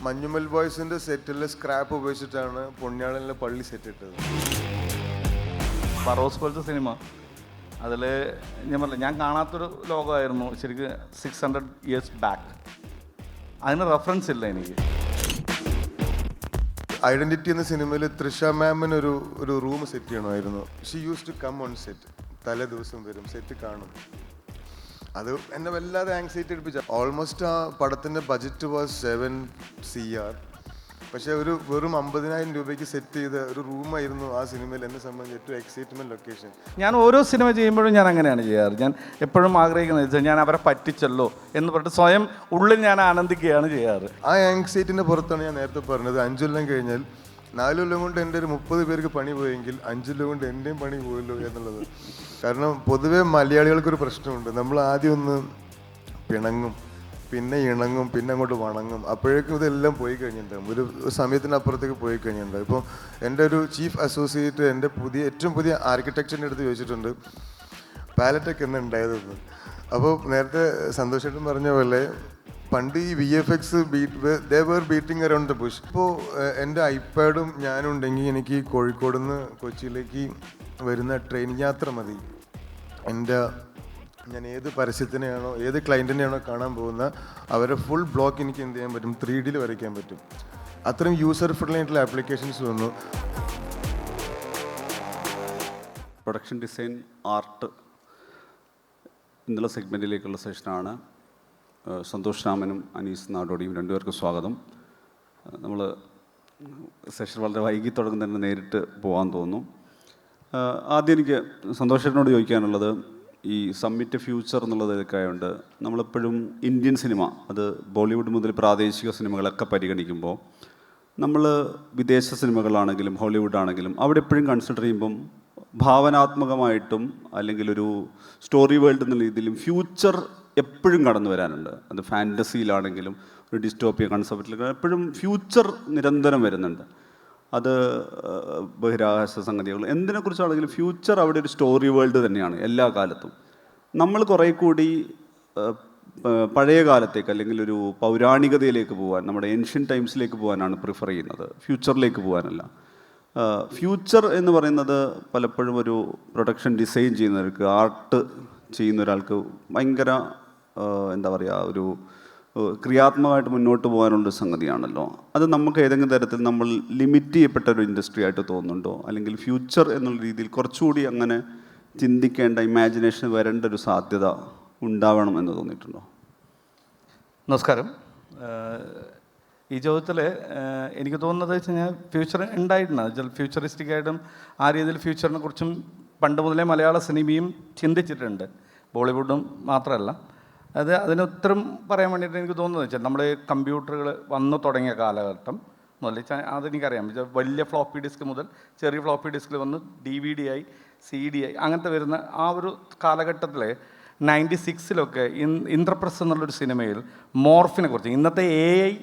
മഞ്ഞുമൽ ബോയ്സിന്റെ സെറ്റിലെ സ്ക്രാപ്പ് ഉപയോഗിച്ചിട്ടാണ് പുണ്യാളനിലെ പള്ളി സെറ്റ് ഇട്ടത്. ഫറോസ് പോലത്തെ സിനിമ അതിൽ ഞാൻ പറഞ്ഞില്ല, ഞാൻ കാണാത്തൊരു ലോകമായിരുന്നു ശരിക്കും. 600 years ബാക്ക് അതിന് റെഫറൻസ് ഇല്ല എനിക്ക്. ഐഡന്റിറ്റി എന്ന സിനിമയിൽ തൃഷ മാമിന് ഒരു റൂം സെറ്റ് ചെയ്യണമായിരുന്നു. She use to come on set. തലേ ദിവസം വരും, സെറ്റ് കാണും. അത് എന്നെ വല്ലാതെ ആങ്സൈറ്റി എടുപ്പിച്ച. ഓൾമോസ്റ്റ് ആ പടത്തിൻ്റെ ബഡ്ജറ്റ് വാസ് 7 CR. പക്ഷേ വെറും 50,000 രൂപയ്ക്ക് സെറ്റ് ചെയ്ത ഒരു റൂമായിരുന്നു ആ സിനിമയിൽ എന്നെ സംബന്ധിച്ച് ഏറ്റവും എക്സൈറ്റ്മെൻറ്റ് ലൊക്കേഷൻ. ഞാൻ ഓരോ സിനിമ ചെയ്യുമ്പോഴും ഞാൻ അങ്ങനെയാണ് ചെയ്യാറ്. ഞാൻ എപ്പോഴും ആഗ്രഹിക്കുന്നത് വെച്ചാൽ ഞാൻ അവരെ പറ്റിച്ചല്ലോ എന്ന് പറഞ്ഞിട്ട് സ്വയം ഉള്ളിൽ ഞാൻ ആനന്ദിക്കുകയാണ് ചെയ്യാറ്. ആ ആങ്സൈറ്റിൻ്റെ പുറത്താണ് ഞാൻ നേരത്തെ പറഞ്ഞത് 5 കൊല്ലം കഴിഞ്ഞാൽ 4 കൊല്ലം കൊണ്ട് എൻ്റെ ഒരു 30 പേർക്ക് പണി പോയെങ്കിൽ 5 കൊല്ലം കൊണ്ട് എൻ്റെയും പണി പോയല്ലോ എന്നുള്ളത്. കാരണം പൊതുവേ മലയാളികൾക്കൊരു പ്രശ്നമുണ്ട്. നമ്മൾ ആദ്യം ഒന്ന് പിണങ്ങും, പിന്നെ ഇണങ്ങും, പിന്നെ അങ്ങോട്ട് വണങ്ങും. അപ്പോഴേക്കും ഇതെല്ലാം പോയി കഴിഞ്ഞിട്ടുണ്ടാകും. ഒരു സമയത്തിനപ്പുറത്തേക്ക് പോയി കഴിഞ്ഞിട്ടുണ്ടാകും. ഇപ്പോൾ എൻ്റെ ഒരു ചീഫ് അസോസിയേറ്റ് എൻ്റെ ഏറ്റവും പുതിയ ആർക്കിടെക്ചറിൻ്റെ അടുത്ത് ചോദിച്ചിട്ടുണ്ട് പാലറ്റൊക്കെ എന്ന് ഉണ്ടായതെന്ന്. അപ്പോൾ നേരത്തെ സന്തോഷേട്ടൻ പറഞ്ഞ പോലെ പണ്ട് ഈ VFX they were beating around the Bush. ഇപ്പോൾ എൻ്റെ ഐപാഡും ഞാനും ഉണ്ടെങ്കിൽ എനിക്ക് കോഴിക്കോട് നിന്ന് കൊച്ചിയിലേക്ക് വരുന്ന ട്രെയിൻ യാത്ര മതി. ഞാൻ ഏത് പരസ്യത്തിനെയാണോ ഏത് ക്ലയൻറ്റിനെയാണോ കാണാൻ പോകുന്ന അവരെ ഫുൾ ബ്ലോക്ക് എനിക്ക് എന്ത് ചെയ്യാൻ പറ്റും, 3D വരയ്ക്കാൻ പറ്റും. അത്രയും യൂസർ ഫ്രണ്ട്ലി ആയിട്ടുള്ള ആപ്ലിക്കേഷൻസ് വന്നു. പ്രൊഡക്ഷൻ ഡിസൈൻ ആർട്ട് എന്നുള്ള സെഗ്മെൻറ്റിലേക്കുള്ള സെഷനാണ്. സന്തോഷ് രാമനും അനീസ് നാടോടിയും രണ്ടുപേർക്കും സ്വാഗതം. നമ്മൾ സെഷൻ വളരെ വൈകി തുടങ്ങുന്നതിന് നേരിട്ട് പോകാൻ തോന്നുന്നു. ആദ്യം എനിക്ക് സന്തോഷേട്ടനോട് ചോദിക്കാനുള്ളത്, ഈ സബ്മിറ്റ് ഫ്യൂച്ചർ എന്നുള്ളതൊക്കെ ആയതുകൊണ്ട് നമ്മളെപ്പോഴും ഇന്ത്യൻ സിനിമ, അത് ബോളിവുഡ് മുതൽ പ്രാദേശിക സിനിമകളൊക്കെ പരിഗണിക്കുമ്പോൾ നമ്മൾ വിദേശ സിനിമകളാണെങ്കിലും ഹോളിവുഡ് ആണെങ്കിലും അവിടെ എപ്പോഴും കൺസിഡർ ചെയ്യുമ്പം ഭാവനാത്മകമായിട്ടും അല്ലെങ്കിൽ ഒരു സ്റ്റോറി വേൾഡ് എന്നുള്ള രീതിയിലും ഫ്യൂച്ചർ എപ്പോഴും കടന്നു വരാനുണ്ട്. അത് ഫാൻറ്റസിയിലാണെങ്കിലും ഒരു ഡിസ്റ്റോപ്പിയ കൺസെപ്റ്റിലൊക്കെ എപ്പോഴും ഫ്യൂച്ചർ നിരന്തരം വരുന്നുണ്ട്. അത് ബഹിരാകാശ സംഗതികൾ എന്തിനെക്കുറിച്ചാണെങ്കിലും ഫ്യൂച്ചർ അവിടെ ഒരു സ്റ്റോറി വേൾഡ് തന്നെയാണ് എല്ലാ കാലത്തും. നമ്മൾ കുറേ കൂടി പഴയ കാലത്തേക്ക് അല്ലെങ്കിൽ ഒരു പൗരാണികതയിലേക്ക് പോകാൻ, നമ്മുടെ ഏൻഷ്യൻ ടൈംസിലേക്ക് പോകാനാണ് പ്രിഫർ ചെയ്യുന്നത്, ഫ്യൂച്ചറിലേക്ക് പോകാനല്ല. ഫ്യൂച്ചർ എന്ന് പറയുന്നത് പലപ്പോഴും ഒരു പ്രൊഡക്ഷൻ ഡിസൈൻ ചെയ്യുന്നവർക്ക്, ആർട്ട് ചെയ്യുന്ന ഒരാൾക്ക് ഭയങ്കര എന്താ പറയുക, ഒരു ക്രിയാത്മകമായിട്ട് മുന്നോട്ട് പോകാനുള്ള സംഗതിയാണല്ലോ. അത് നമുക്ക് ഏതെങ്കിലും തരത്തിൽ നമ്മൾ ലിമിറ്റ് ചെയ്യപ്പെട്ട ഒരു ഇൻഡസ്ട്രി ആയിട്ട് തോന്നുന്നുണ്ടോ? അല്ലെങ്കിൽ ഫ്യൂച്ചർ എന്നുള്ള രീതിയിൽ കുറച്ചുകൂടി അങ്ങനെ ചിന്തിക്കേണ്ട, ഇമാജിനേഷൻ വരേണ്ട ഒരു സാധ്യത ഉണ്ടാവണം എന്ന് തോന്നിയിട്ടുണ്ടോ? നമസ്കാരം. ഈ ചോദ്യത്തിൽ എനിക്ക് തോന്നുന്നത് വെച്ച് കഴിഞ്ഞാൽ ഫ്യൂച്ചർ ഉണ്ടായിട്ടുണ്ട്. ഫ്യൂച്ചറിസ്റ്റിക് ആയിട്ടും ആ രീതിയിൽ ഫ്യൂച്ചറിനെ കുറിച്ചും പണ്ട് മുതലേ മലയാള സിനിമയും ചിന്തിച്ചിട്ടുണ്ട്, ബോളിവുഡും മാത്രമല്ല. അതിന് ഉത്തരം പറയാൻ വേണ്ടിയിട്ട് എനിക്ക് തോന്നുന്നത് വെച്ചാൽ നമ്മൾ കമ്പ്യൂട്ടറുകൾ വന്നു തുടങ്ങിയ കാലഘട്ടം മുതൽ അതെനിക്കറിയാം. വലിയ ഫ്ലോപ്പി ഡിസ്ക് മുതൽ ചെറിയ ഫ്ലോപ്പി ഡിസ്കിൽ വന്ന് DVD ആയി CD ആയി അങ്ങനത്തെ വരുന്ന ആ ഒരു കാലഘട്ടത്തിൽ 96 ഇന്ദ്രപ്രസ്ഥ എന്നുള്ളൊരു സിനിമയിൽ മോർഫിനെ കുറിച്ച്, ഇന്നത്തെ AI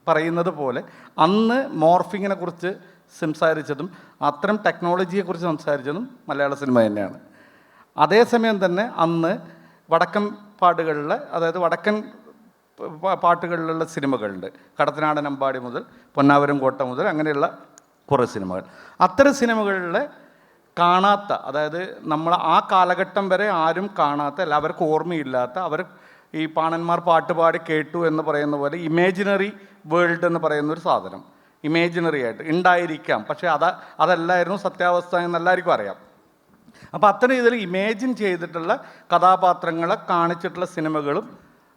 പറയുന്നത് പോലെ അന്ന് മോർഫിങ്ങിനെ കുറിച്ച് സംസാരിച്ചതും അത്തരം ടെക്നോളജിയെക്കുറിച്ച് സംസാരിച്ചതും മലയാള സിനിമ തന്നെയാണ്. അതേസമയം തന്നെ അന്ന് വടക്കൻ പാട്ടുകളിൽ, അതായത് വടക്കൻ പാട്ടുകളിലുള്ള സിനിമകളുണ്ട്. കടത്തനാടൻ അമ്പാടി മുതൽ പൊന്നാവരം കോട്ട മുതൽ അങ്ങനെയുള്ള കുറേ സിനിമകൾ. അത്തരം സിനിമകളിൽ കാണാത്ത, അതായത് നമ്മൾ ആ കാലഘട്ടം വരെ ആരും കാണാത്ത, എല്ലാവർക്കും ഓർമ്മയില്ലാത്ത, അവർ ഈ പാണന്മാർ പാട്ടുപാടി കേട്ടു എന്ന് പറയുന്ന പോലെ ഇമേജിനറി വേൾഡ് എന്ന് പറയുന്നൊരു സാധനം ഇമേജിനറി ആയിട്ട് ഉണ്ടായിരിക്കാം. പക്ഷേ അതല്ലായിരുന്നു സത്യാവസ്ഥ എന്നെല്ലാവർക്കും അറിയാം. അപ്പോൾ അത്തരം ഇതിൽ ഇമേജിൻ ചെയ്തിട്ടുള്ള കഥാപാത്രങ്ങളെ കാണിച്ചിട്ടുള്ള സിനിമകളും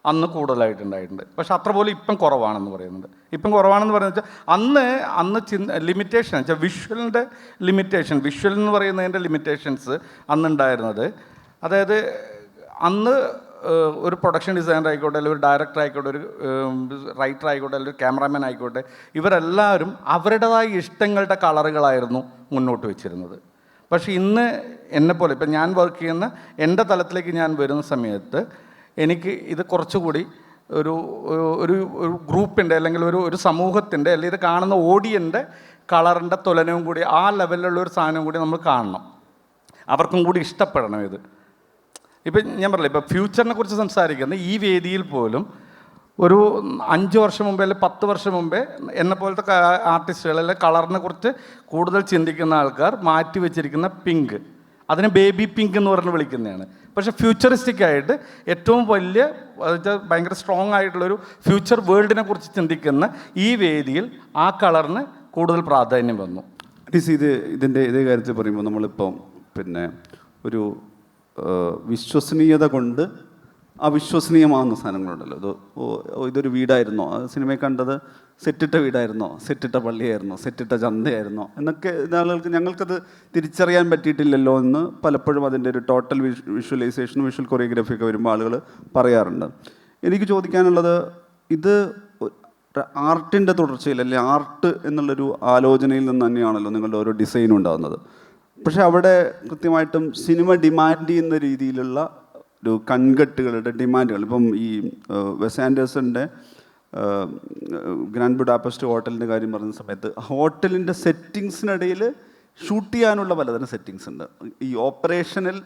അന്ന് കൂടുതലായിട്ടുണ്ടായിട്ടുണ്ട്. പക്ഷെ അത്ര പോലും ഇപ്പം കുറവാണെന്ന് പറയുന്നത്. ഇപ്പം കുറവാണെന്ന് പറയുന്നത് വെച്ചാൽ അന്ന് ലിമിറ്റേഷൻ വെച്ചാൽ വിഷ്വലിൻ്റെ ലിമിറ്റേഷൻ, വിഷ്വൽ എന്ന് പറയുന്നതിൻ്റെ ലിമിറ്റേഷൻസ് അന്നുണ്ടായിരുന്നത്. അതായത് അന്ന് ഒരു പ്രൊഡക്ഷൻ ഡിസൈനർ ആയിക്കോട്ടെ, അല്ലെങ്കിൽ ഒരു ഡയറക്ടർ ആയിക്കോട്ടെ, ഒരു റൈറ്റർ ആയിക്കോട്ടെ, അല്ലെങ്കിൽ ഒരു ക്യാമറാമാൻ ആയിക്കോട്ടെ, ഇവരെല്ലാവരും അവരുടേതായ ഇഷ്ടങ്ങളുടെ കളറുകളായിരുന്നു മുന്നോട്ട് വെച്ചിരുന്നത്. പക്ഷേ ഇന്ന് എന്നെപ്പോലെ ഇപ്പം ഞാൻ വർക്ക് ചെയ്യുന്ന എൻ്റെ തലത്തിലേക്ക് ഞാൻ വരുന്ന സമയത്ത് എനിക്ക് ഇത് കുറച്ചുകൂടി ഒരു ഒരു ഗ്രൂപ്പിൻ്റെ അല്ലെങ്കിൽ ഒരു സമൂഹത്തിൻ്റെ അല്ലെങ്കിൽ ഇത് കാണുന്ന ഓഡിയൻ്റെ കളറിൻ്റെ തുലനവും കൂടി ആ ലെവലിലുള്ള ഒരു സാധനം കൂടി നമ്മൾ കാണണം, അവർക്കും കൂടി ഇഷ്ടപ്പെടണം ഇത്. ഇപ്പം ഞാൻ പറഞ്ഞില്ല, ഇപ്പോൾ ഫ്യൂച്ചറിനെ കുറിച്ച് സംസാരിക്കുന്ന ഈ വേദിയിൽ പോലും ഒരു 5 വർഷം മുമ്പേ അല്ലെങ്കിൽ 10 വർഷം മുമ്പേ എന്നെ പോലത്തെ ആർട്ടിസ്റ്റുകൾ അല്ലെങ്കിൽ കളറിനെ കുറിച്ച് കൂടുതൽ ചിന്തിക്കുന്ന ആൾക്കാർ മാറ്റി വെച്ചിരിക്കുന്ന പിങ്ക്, അതിനെ ബേബി പിങ്ക് എന്ന് പറഞ്ഞ് വിളിക്കുന്നതാണ്. പക്ഷേ ഫ്യൂച്ചറിസ്റ്റിക് ആയിട്ട് ഏറ്റവും വലിയ ഭയങ്കര സ്ട്രോങ് ആയിട്ടുള്ളൊരു ഫ്യൂച്ചർ വേൾഡിനെ കുറിച്ച് ചിന്തിക്കുന്ന ഈ വേദിയിൽ ആ കളറിന് കൂടുതൽ പ്രാധാന്യം വന്നു. ഇതിൻ്റെ ഇതേ കാര്യത്തിൽ പറയുമ്പോൾ നമ്മളിപ്പം പിന്നെ ഒരു വിശ്വസനീയത കൊണ്ട് അവിശ്വസനീയമാകുന്ന സാധനങ്ങളുണ്ടല്ലോ. ഇതൊരു വീടായിരുന്നോ, സിനിമയിൽ കണ്ടത് സെറ്റിട്ട വീടായിരുന്നോ, സെറ്റിട്ട പള്ളിയായിരുന്നോ, സെറ്റിട്ട ചന്തയായിരുന്നോ എന്നൊക്കെ ആളുകൾക്ക് ഞങ്ങൾക്കത് തിരിച്ചറിയാൻ പറ്റിയിട്ടില്ലല്ലോ എന്ന് പലപ്പോഴും അതിൻ്റെ ഒരു ടോട്ടൽ വിഷ്വലൈസേഷനും വിഷ്വൽ കൊറിയോഗ്രാഫിയൊക്കെ വരുമ്പോൾ ആളുകൾ പറയാറുണ്ട്. എനിക്ക് ചോദിക്കാനുള്ളത്, ഇത് ആർട്ടിൻ്റെ തുടർച്ചയിൽ അല്ലെങ്കിൽ ആർട്ട് എന്നുള്ളൊരു ആലോചനയിൽ നിന്ന് തന്നെയാണല്ലോ നിങ്ങളുടെ ഓരോ ഡിസൈനും ഉണ്ടാകുന്നത്. പക്ഷേ അവിടെ കൃത്യമായിട്ടും സിനിമ ഡിമാൻഡ് ചെയ്യുന്ന രീതിയിലുള്ള ഒരു കൺകെട്ടുകളുടെ ഡിമാൻഡുകൾ, ഇപ്പം ഈ വെസ് ആൻഡേഴ്സൻ്റെ ഗ്രാൻഡ് ബുഡാപെസ്റ്റ് ഹോട്ടലിൻ്റെ കാര്യം പറയുന്ന സമയത്ത് ഹോട്ടലിൻ്റെ സെറ്റിങ്സിനിടയിൽ ഷൂട്ട് ചെയ്യാനുള്ള പലതരം സെറ്റിങ്സ് ഉണ്ട്. ഈ ഓപ്പറേഷണൽ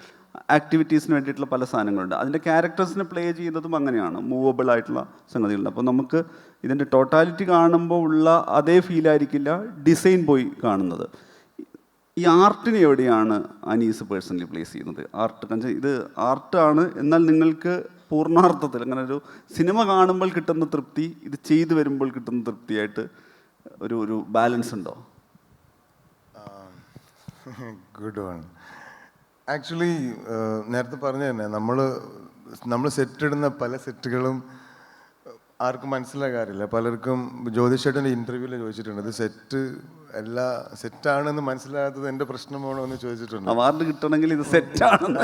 ആക്ടിവിറ്റീസിന് വേണ്ടിയിട്ടുള്ള പല സാധനങ്ങളുണ്ട്. അതിൻ്റെ ക്യാരക്ടേഴ്സിനെ പ്ലേ ചെയ്യുന്നതും അങ്ങനെയാണ്, മൂവബിൾ ആയിട്ടുള്ള സംഗതികളുണ്ട്. അപ്പോൾ നമുക്ക് ഇതിൻ്റെ ടോട്ടാലിറ്റി കാണുമ്പോൾ ഉള്ള അതേ ഫീലായിരിക്കില്ല ഡിസൈൻ പോയി കാണുന്നത്. ഈ ആർട്ടിനെ എവിടെയാണ് അനീസ് പേഴ്സണലി പ്ലേസ് ചെയ്യുന്നത്? ആർട്ട് ഇത് ആർട്ടാണ്, എന്നാൽ നിങ്ങൾക്ക് പൂർണ്ണാർത്ഥത്തിൽ അങ്ങനെ ഒരു സിനിമ കാണുമ്പോൾ കിട്ടുന്ന തൃപ്തി ഇത് ചെയ്തു വരുമ്പോൾ കിട്ടുന്ന തൃപ്തിയായിട്ട് ഒരു ബാലൻസ് ഉണ്ടോ? Good one. ആക്ച്വലി നേരത്തെ പറഞ്ഞു തന്നെ നമ്മൾ സെറ്റിടുന്ന പല സെറ്റുകളും ആർക്കും മനസ്സിലാകാറില്ല. പലർക്കും ജ്യോതിഷേട്ടൻ്റെ ഇൻ്റർവ്യൂവിൽ ചോദിച്ചിട്ടുണ്ട്, ഇത് സെറ്റ് എല്ലാ സെറ്റാണെന്ന് മനസ്സിലാകാത്തത് എൻ്റെ പ്രശ്നമാണോ എന്ന് ചോദിച്ചിട്ടുണ്ട്. അവാർഡ് കിട്ടണമെങ്കിൽ ഇത് സെറ്റാണ്.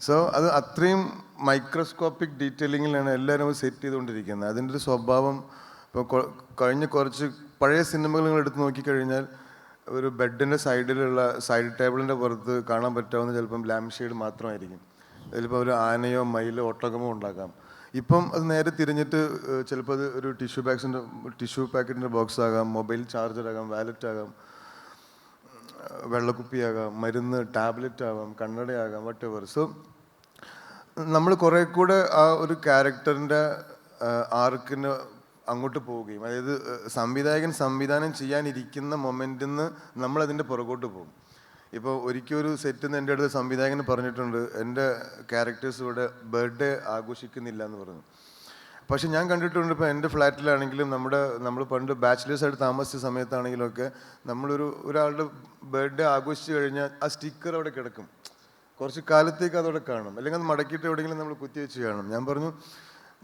സോ അത് അത്രയും മൈക്രോസ്കോപ്പിക് ഡീറ്റെയിലിങ്ങിലാണ് എല്ലാവരും സെറ്റ് ചെയ്തുകൊണ്ടിരിക്കുന്നത്. അതിൻ്റെ ഒരു സ്വഭാവം ഇപ്പോൾ കഴിഞ്ഞ കുറച്ച് പഴയ സിനിമകൾ നിങ്ങൾ എടുത്ത് നോക്കിക്കഴിഞ്ഞാൽ ഒരു ബെഡിൻ്റെ സൈഡിലുള്ള സൈഡ് ടേബിളിൻ്റെ പുറത്ത് കാണാൻ പറ്റാവുന്ന ചിലപ്പം ലാമ്പ് ഷെയ്ഡ് മാത്രമായിരിക്കും. ചിലപ്പോൾ ഒരു ആനയോ മയിലോ ഒട്ടകമോ ഉണ്ടാക്കാം. ഇപ്പം അത് നേരെ തിരിഞ്ഞിട്ട് ചിലപ്പോൾ അത് ഒരു ടിഷ്യൂ പാക്കറ്റിൻ്റെ ബോക്സ് ആകാം, മൊബൈൽ ചാർജർ ആകാം, വാലറ്റ് ആകാം, വെള്ളക്കുപ്പിയാകാം, മരുന്ന് ടാബ്ലറ്റ് ആകാം, കണ്ണടയാകാം, വട്ട് എവർ. സോ നമ്മൾ കുറേ കൂടെ ആ ഒരു ക്യാരക്ടറിൻ്റെ ആർക്കിന് അങ്ങോട്ട് പോവുകയും, അതായത് സംവിധായകൻ സംവിധാനം ചെയ്യാനിരിക്കുന്ന മൊമെൻറ്റിൽ നിന്ന് നമ്മളതിൻ്റെ പുറകോട്ട് പോകും. ഇപ്പോൾ ഒരിക്കൽ ഒരു സെറ്റിൽ നിന്ന് എൻ്റെ അടുത്ത് സംവിധായകന് പറഞ്ഞിട്ടുണ്ട്, എൻ്റെ ക്യാരക്ടേഴ്സ് ഇവിടെ ബർത്ത്ഡേ ആഘോഷിക്കുന്നില്ല എന്ന് പറഞ്ഞു. പക്ഷെ ഞാൻ കണ്ടിട്ടുണ്ട്, ഇപ്പോൾ എൻ്റെ ഫ്ലാറ്റിലാണെങ്കിലും നമ്മൾ പണ്ട് ബാച്ചിലേഴ്സായിട്ട് താമസിച്ച സമയത്താണെങ്കിലും ഒക്കെ ഒരാളുടെ ബർത്ത്ഡേ ആഘോഷിച്ച് കഴിഞ്ഞാൽ ആ സ്റ്റിക്കർ അവിടെ കിടക്കും, കുറച്ച് കാലത്തേക്ക് അതവിടെ കാണും, അല്ലെങ്കിൽ അത് മടക്കിയിട്ട് എവിടെയെങ്കിലും നമ്മൾ കുത്തിവെച്ച് കാണും. ഞാൻ പറഞ്ഞു,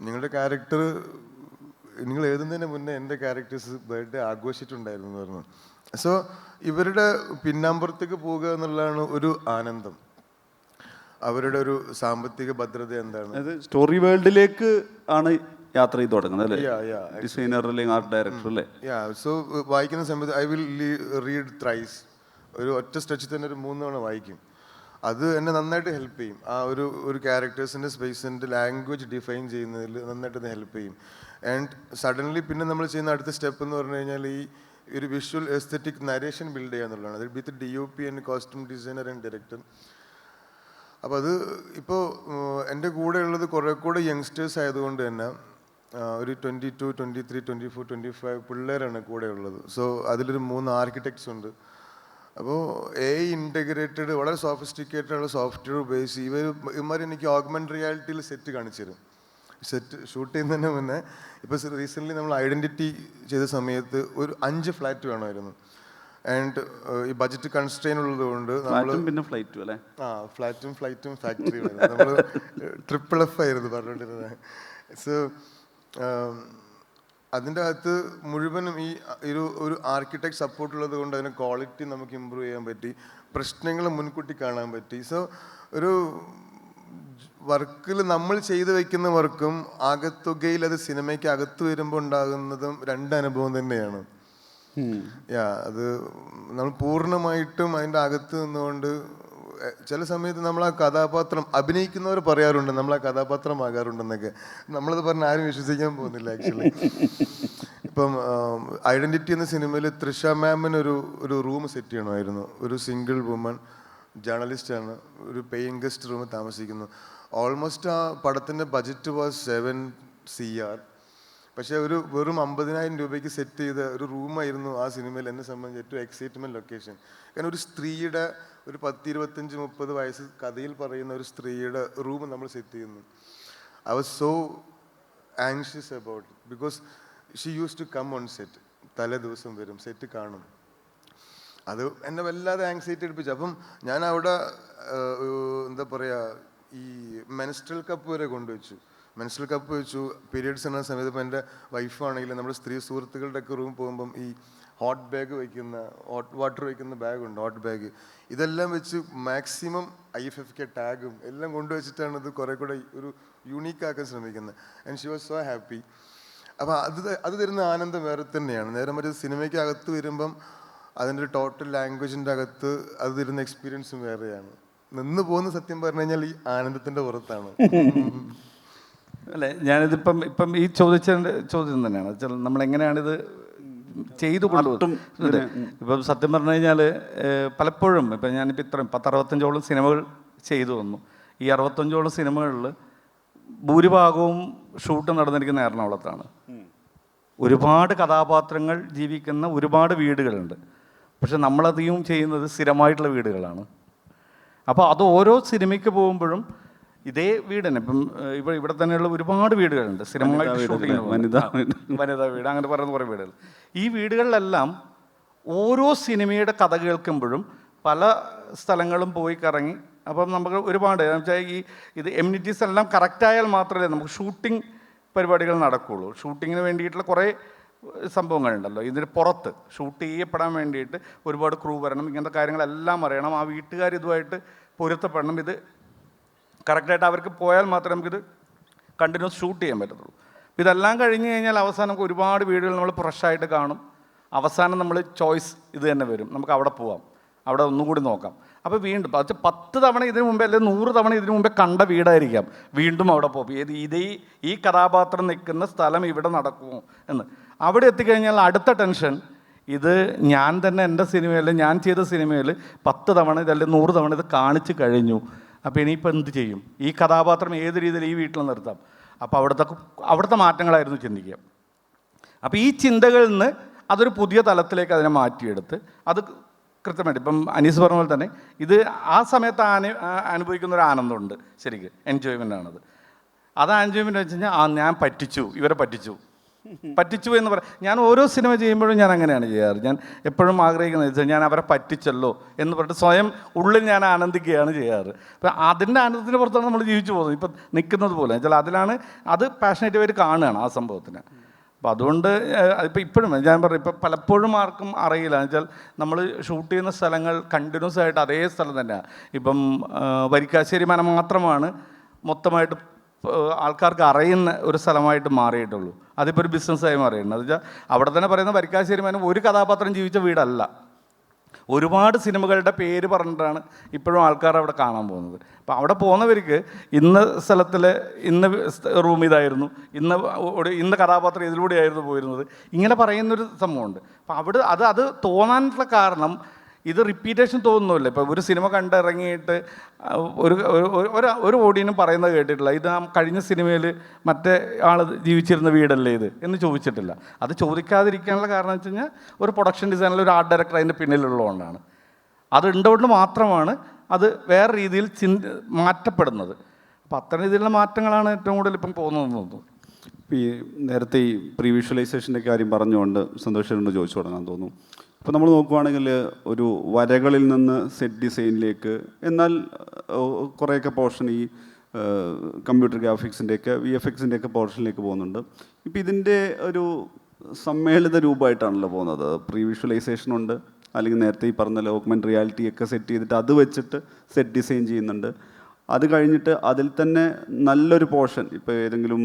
നിങ്ങളുടെ ക്യാരക്ടർ നിങ്ങൾ എഴുതുന്നതിന് മുന്നേ എൻ്റെ ക്യാരക്ടേഴ്സ് ബർത്ത്ഡേ ആഘോഷിച്ചിട്ടുണ്ടായിരുന്നു എന്ന് പറഞ്ഞു. സോ ഇവരുടെ പിന്നാമ്പുറത്തേക്ക് പോവുക എന്നുള്ളതാണ് ഒരു ആനന്ദം. അവരുടെ ഒരു സാമ്പത്തിക ഭദ്രത എന്താണ്, അത് സ്റ്റോറി വേൾഡിലേക്ക് ആണ് യാത്ര ചെയ്ത് തുടങ്ങുന്നത് അല്ലേ? ഡിസൈനർ അല്ലെങ്കിൽ ആർട്ട് ഡയറക്ടർ അല്ലേ? സോ വായിക്കുന്ന സമയത്ത് ഐ വിൽ റീഡ് ത്രൈസ്, ഒരു ഒറ്റ സ്ട്രെച്ചിൽ തന്നെ ഒരു 3 തവണ വായിക്കും. അത് എന്നെ നന്നായിട്ട് ഹെൽപ്പ് ചെയ്യും. ആ ഒരു ക്യാരക്ടേഴ്സിൻ്റെ സ്പേസിൻ്റെ ലാംഗ്വേജ് ഡിഫൈൻ ചെയ്യുന്നതിൽ നന്നായിട്ട് ഹെൽപ്പ് ചെയ്യും. ആൻഡ് സഡൻലി പിന്നെ നമ്മൾ ചെയ്യുന്ന അടുത്ത സ്റ്റെപ്പ് എന്ന് പറഞ്ഞു കഴിഞ്ഞാൽ ഈ ഒരു വിഷ്വൽ എസ്തെറ്റിക് നരേഷൻ ബിൽഡ് ചെയ്യുക എന്നുള്ളതാണ്. അത് വിത്ത് DOP and costume designer and director. അപ്പോൾ അത് ഇപ്പോൾ എൻ്റെ കൂടെ ഉള്ളത് കുറേ കൂടെ യങ്സ്റ്റേഴ്സ് ആയതുകൊണ്ട് തന്നെ ഒരു 22, 23, 24, 25 പിള്ളേരാണ് കൂടെ ഉള്ളത്. സോ അതിലൊരു 3 ആർക്കിടെക്ട്സ് ഉണ്ട്. അപ്പോൾ AI ഇൻറ്റഗ്രേറ്റഡ് വളരെ സോഫിസ്റ്റിക്കേറ്റഡ് ഉള്ള സോഫ്റ്റ്വെയർ ഉപയോഗിച്ച് ഇവന്മാർ എനിക്ക് ഓഗ്മെൻറ്റ് റിയാലിറ്റിയിൽ സെറ്റ് കാണിച്ചു തരും. സെറ്റ് ഷൂട്ട് ചെയ്യുന്നതിന് മുന്നേ ഇപ്പോൾ റീസെൻ്റ്ലി നമ്മൾ ഐഡൻറ്റിറ്റി ചെയ്ത സമയത്ത് ഒരു 5 ഫ്ലാറ്റ് വേണമായിരുന്നു. ആൻഡ് ഈ ബഡ്ജറ്റ് കൺസ്ട്രെയിൻ ഉള്ളത് കൊണ്ട് നമ്മൾ പിന്നെ ഫ്ലൈറ്റും അല്ലേ, ഫ്ലാറ്റും ഫ്ലൈറ്റും ഫാക്ടറിയും നമ്മൾ FFF ആയിരുന്നു പറഞ്ഞുകൊണ്ടിരുന്നത്. സോ അതിൻ്റെ അകത്ത് മുഴുവനും ഈ ഒരു ആർക്കിടെക്ട് സപ്പോർട്ട് ഉള്ളത് കൊണ്ട് അതിന് ക്വാളിറ്റി നമുക്ക് ഇമ്പ്രൂവ് ചെയ്യാൻ പറ്റി, പ്രശ്നങ്ങൾ മുൻകൂട്ടി കാണാൻ പറ്റി. സോ ഒരു വർക്കിൽ നമ്മൾ ചെയ്തു വയ്ക്കുന്ന വർക്കും ആകത്തുകയിൽ അത് സിനിമയ്ക്ക് അകത്ത് വരുമ്പോൾ ഉണ്ടാകുന്നതും 2 അനുഭവം തന്നെയാണ്. അത് നമ്മൾ പൂർണ്ണമായിട്ടും അതിൻ്റെ അകത്ത് നിന്നുകൊണ്ട് ചില സമയത്ത് നമ്മൾ ആ കഥാപാത്രം അഭിനയിക്കുന്നവർ പറയാറുണ്ട് നമ്മൾ ആ കഥാപാത്രമാകാറുണ്ടെന്നൊക്കെ. നമ്മളത് പറഞ്ഞ് ആരും വിശ്വസിക്കാൻ പോകുന്നില്ല ആക്ച്വലി. ഇപ്പം ഐഡൻറ്റിറ്റി എന്ന സിനിമയിൽ തൃഷ മാമിന് ഒരു റൂം സെറ്റ് ചെയ്യണമായിരുന്നു. ഒരു സിംഗിൾ വുമൺ ജേർണലിസ്റ്റാണ്, ഒരു പേയിങ് ഗസ്റ്റ് റൂമിൽ താമസിക്കുന്നു. ഓൾമോസ്റ്റ് ആ പടത്തിൻ്റെ ബഡ്ജറ്റ് വാസ് 7 CR. പക്ഷേ ഒരു വെറും 50,000 രൂപയ്ക്ക് സെറ്റ് ചെയ്ത ഒരു റൂമായിരുന്നു ആ സിനിമയിൽ എന്നെ സംബന്ധിച്ച് ഏറ്റവും എക്സൈറ്റ്മെൻറ്റ് ലൊക്കേഷൻ. കാരണം ഒരു സ്ത്രീയുടെ ഒരു 10, 25, 30 വയസ്സ് കഥയിൽ പറയുന്ന ഒരു സ്ത്രീയുടെ റൂം നമ്മൾ സെറ്റ് ചെയ്യുന്നു. I was so anxious about it because she use to come on set. തലേ ദിവസം വരും, സെറ്റ് കാണും. അത് എന്നെ വല്ലാതെ ആങ്സൈറ്റി എടുപ്പിച്ചു. അപ്പം ഞാൻ അവിടെ എന്താ പറയുക, ഈ മെൻസ്ട്രൽ കപ്പ് വരെ കൊണ്ടുവച്ചു. മെൻസ്ട്രൽ കപ്പ് വെച്ചു. പീരിയഡ്സ് എന്ന സമയത്ത് ഇപ്പോൾ എൻ്റെ വൈഫാണെങ്കിലും നമ്മുടെ സ്ത്രീ സുഹൃത്തുക്കളുടെയൊക്കെ റൂം പോകുമ്പം ഈ ഹോട്ട് ബാഗ് വയ്ക്കുന്ന, ഹോട്ട് വാട്ടർ വയ്ക്കുന്ന ബാഗുണ്ട്, ഹോട്ട് ബാഗ്. ഇതെല്ലാം വെച്ച് മാക്സിമം IFFK ടാഗും എല്ലാം കൊണ്ടുവച്ചിട്ടാണ് ഇത് കുറേ കൂടെ ഒരു യൂണീക്കാക്കാൻ ശ്രമിക്കുന്നത്. And she was so happy. അപ്പോൾ അത് തരുന്ന ആനന്ദം വേറെ തന്നെയാണ്. നേരെ മറ്റേ സിനിമയ്ക്ക് അകത്ത് വരുമ്പം അതിൻ്റെ ടോട്ടൽ ലാംഗ്വേജിൻ്റെ അകത്ത് അത് തരുന്ന എക്സ്പീരിയൻസും വേറെയാണ്. നിന്ന് പോകുന്ന സത്യം പറഞ്ഞു കഴിഞ്ഞാൽ ഈ ആനന്ദത്തിൻ്റെ പുറത്താണ്. അല്ലേ, ഇപ്പം ഈ ചോദ്യത്തിൻ്റെ ചോദ്യം തന്നെയാണ് വെച്ചാൽ നമ്മളെങ്ങനെയാണിത് ചെയ്തു കൊണ്ടുപോകുന്നത്. ഇപ്പം സത്യം പറഞ്ഞു കഴിഞ്ഞാൽ പലപ്പോഴും ഇപ്പം ഞാനിപ്പോൾ ഇത്രയും 65ഓളം സിനിമകൾ ചെയ്തു വന്നു. ഈ 65ഓളം സിനിമകളിൽ ഭൂരിഭാഗവും ഷൂട്ട് നടന്നിരിക്കുന്ന എറണാകുളത്താണ്. ഒരുപാട് കഥാപാത്രങ്ങൾ ജീവിക്കുന്ന ഒരുപാട് വീടുകളുണ്ട്. പക്ഷെ നമ്മളധികം ചെയ്യുന്നത് സ്ഥിരമായിട്ടുള്ള വീടുകളാണ്. അപ്പോൾ അത് ഓരോ സിനിമയ്ക്ക് പോകുമ്പോഴും ഇതേ വീട് തന്നെ. ഇപ്പം ഇവിടെ തന്നെയുള്ള ഒരുപാട് വീടുകളുണ്ട് സ്ഥിരമായിട്ട് ഷൂട്ടിങ്, വനിതാ വീട്, അങ്ങനെ പറയുന്ന കുറേ വീടുകൾ. ഈ വീടുകളിലെല്ലാം ഓരോ സിനിമയുടെ കഥ കേൾക്കുമ്പോഴും പല സ്ഥലങ്ങളും പോയി കറങ്ങി. അപ്പം നമുക്ക് ഒരുപാട് വെച്ചാൽ ഇത് എമ്യൂണിറ്റീസ് എല്ലാം കറക്റ്റായാൽ മാത്രമേ നമുക്ക് ഷൂട്ടിംഗ് പരിപാടികൾ നടക്കുകയുള്ളൂ. ഷൂട്ടിങ്ങിന് വേണ്ടിയിട്ടുള്ള കുറേ സംഭവങ്ങളുണ്ടല്ലോ. ഇതിന് പുറത്ത് ഷൂട്ട് ചെയ്യപ്പെടാൻ വേണ്ടിയിട്ട് ഒരുപാട് ക്രൂ വരണം, ഇങ്ങനത്തെ കാര്യങ്ങളെല്ലാം അറിയണം. ആ വീട്ടുകാർ ഇതുമായിട്ട് പൊരുത്തപ്പെടണം. ഇത് കറക്റ്റായിട്ട് അവർക്ക് പോയാൽ മാത്രമേ നമുക്കിത് കണ്ടിന്യൂസ് ഷൂട്ട് ചെയ്യാൻ പറ്റത്തുള്ളൂ. ഇതെല്ലാം കഴിഞ്ഞ് കഴിഞ്ഞാൽ അവസാനം നമുക്ക് ഒരുപാട് വീടുകൾ നമ്മൾ ഫ്രഷായിട്ട് കാണും. അവസാനം നമ്മൾ ചോയ്സ് ഇത് തന്നെ വരും, നമുക്ക് അവിടെ പോവാം, അവിടെ ഒന്നും കൂടി നോക്കാം. അപ്പോൾ വീണ്ടും 10 തവണ ഇതിനു മുമ്പേ അല്ലെങ്കിൽ 100 തവണ ഇതിനു മുമ്പേ കണ്ട വീടായിരിക്കാം, വീണ്ടും അവിടെ പോകും. ഈ കഥാപാത്രം നിൽക്കുന്ന സ്ഥലം ഇവിടെ നടക്കുമോ എന്ന്. അവിടെ എത്തിക്കഴിഞ്ഞാൽ അടുത്ത ടെൻഷൻ, ഇത് ഞാൻ തന്നെ എൻ്റെ സിനിമയിൽ, ഞാൻ ചെയ്ത സിനിമയിൽ 10 തവണ ഇതല്ലെങ്കിൽ 100 തവണ ഇത് കാണിച്ചു കഴിഞ്ഞു. അപ്പോൾ ഇനിയിപ്പോൾ എന്ത് ചെയ്യും? ഈ കഥാപാത്രം ഏത് രീതിയിൽ ഈ വീട്ടിൽ നിർത്താം? അപ്പോൾ അവിടുത്തെ മാറ്റങ്ങളായിരുന്നു ചിന്തിക്കുക. അപ്പോൾ ഈ ചിന്തകളിൽ നിന്ന് അതൊരു പുതിയ തലത്തിലേക്ക് അതിനെ മാറ്റിയെടുത്ത് അത് കൃത്യമായിട്ട് ഇപ്പം അനീസ് പറഞ്ഞ പോലെ തന്നെ ഇത് ആ സമയത്ത് അനുഭവിക്കുന്ന ഒരു ആനന്ദമുണ്ട്. ശരിക്കും എൻജോയ്മെൻ്റ് ആണത്. അത് എൻജോയ്മെൻ്റ് വെച്ച് കഴിഞ്ഞാൽ ഞാൻ ഇവരെ പറ്റിച്ചു എന്ന് പറയാം. ഞാൻ ഓരോ സിനിമ ചെയ്യുമ്പോഴും ഞാൻ അങ്ങനെയാണ് ചെയ്യാറ്. ഞാൻ എപ്പോഴും ആഗ്രഹിക്കുന്നത് വെച്ചാൽ ഞാൻ അവരെ പറ്റിച്ചല്ലോ എന്ന് പറഞ്ഞിട്ട് സ്വയം ഉള്ളിൽ ഞാൻ ആനന്ദിക്കുകയാണ് ചെയ്യാറ്. അപ്പം അതിൻ്റെ ആനന്ദത്തിന് പുറത്താണ് നമ്മൾ ജീവിച്ചു പോകുന്നത്. ഇപ്പം നിൽക്കുന്നത് പോലെ വെച്ചാൽ അതിലാണ് അത് പാഷനേറ്റീവായിട്ട് കാണുകയാണ് ആ സംഭവത്തിന്. അപ്പം അതുകൊണ്ട് ഇപ്പോഴും ഞാൻ പറയും, ഇപ്പം പലപ്പോഴും ആർക്കും അറിയില്ല വെച്ചാൽ നമ്മൾ ഷൂട്ട് ചെയ്യുന്ന സ്ഥലങ്ങൾ കണ്ടിന്യൂസ് ആയിട്ട് അതേ സ്ഥലം തന്നെയാണ്. ഇപ്പം വരിക്കാശ്ശേരി മന മാത്രമാണ് മൊത്തമായിട്ട് ആൾക്കാർക്ക് അറിയുന്ന ഒരു സ്ഥലമായിട്ട് മാറിയിട്ടുള്ളൂ. അതിപ്പോൾ ഒരു ബിസിനസ്സായി മാറിയിട്ടുണ്ട്. അത് വെച്ചാൽ അവിടെ തന്നെ പറയുന്ന വരിക്കാശ്ശേരി മന ഒരു കഥാപാത്രം ജീവിച്ച വീടല്ല, ഒരുപാട് സിനിമകളുടെ പേര് പറഞ്ഞിട്ടാണ് ഇപ്പോഴും ആൾക്കാർ അവിടെ കാണാൻ പോകുന്നത്. അപ്പോൾ അവിടെ പോകുന്നവർക്ക് ഇന്ന സ്ഥലത്തിലെ ഇന്ന റൂം ഇതായിരുന്നു, ഇന്ന കഥാപാത്രം ഇതിലൂടെയായിരുന്നു പോയിരുന്നത്, ഇങ്ങനെ പറയുന്നൊരു സംഭവമുണ്ട്. അപ്പോൾ അത് തോന്നാനുള്ള കാരണം ഇത് റിപ്പീറ്റേഷൻ തോന്നുന്നില്ല. ഇപ്പോൾ ഒരു സിനിമ കണ്ടിറങ്ങിയിട്ട് ഒരു ഓഡിയനും പറയുന്നത് കേട്ടിട്ടില്ല, ഇത് കഴിഞ്ഞ സിനിമയിൽ മറ്റേ ആൾ ജീവിച്ചിരുന്ന വീടല്ലേ ഇത് എന്ന് ചോദിച്ചിട്ടില്ല. അത് ചോദിക്കാതിരിക്കാനുള്ള കാരണം വെച്ച് കഴിഞ്ഞാൽ ഒരു പ്രൊഡക്ഷൻ ഡിസൈനിൽ ഒരു ആർട്ട് ഡയറക്ടർ അതിൻ്റെ പിന്നിലുള്ളതുകൊണ്ടാണ്. അത് ഉണ്ടുകൊണ്ട് മാത്രമാണ് അത് വേറെ രീതിയിൽ മാറ്റപ്പെടുന്നത്. അപ്പോൾ അത്തരം രീതിയിലുള്ള മാറ്റങ്ങളാണ് ഏറ്റവും കൂടുതൽ ഇപ്പം പോകുന്നതെന്ന് തോന്നുന്നു. ഈ നേരത്തെ ഈ പ്രീ വിഷ്വലൈസേഷൻ്റെ കാര്യം പറഞ്ഞുകൊണ്ട് സന്തോഷമുണ്ട് ചോദിച്ചു തുടങ്ങാൻ തോന്നുന്നു. ഇപ്പോൾ നമ്മൾ നോക്കുവാണെങ്കിൽ ഒരു വരകളിൽ നിന്ന് സെറ്റ് ഡിസൈനിലേക്ക്, എന്നാൽ കുറേയൊക്കെ പോർഷൻ ഈ കമ്പ്യൂട്ടർ ഗ്രാഫിക്സിൻ്റെയൊക്കെ VFXൻ്റെയൊക്കെ പോർഷനിലേക്ക് പോകുന്നുണ്ട്. ഇപ്പോൾ ഇതിൻ്റെ ഒരു സമ്മേളിത രൂപമായിട്ടാണല്ലോ പോകുന്നത്. പ്രീ വിഷ്വലൈസേഷൻ ഉണ്ട്, അല്ലെങ്കിൽ നേരത്തെ ഈ പറഞ്ഞ ഓഗ്മെൻറ്റ് റിയാലിറ്റി ഒക്കെ സെറ്റ് ചെയ്തിട്ട് അത് വെച്ചിട്ട് സെറ്റ് ഡിസൈൻ ചെയ്യുന്നുണ്ട്. അത് കഴിഞ്ഞിട്ട് അതിൽ തന്നെ നല്ലൊരു പോർഷൻ, ഇപ്പോൾ ഏതെങ്കിലും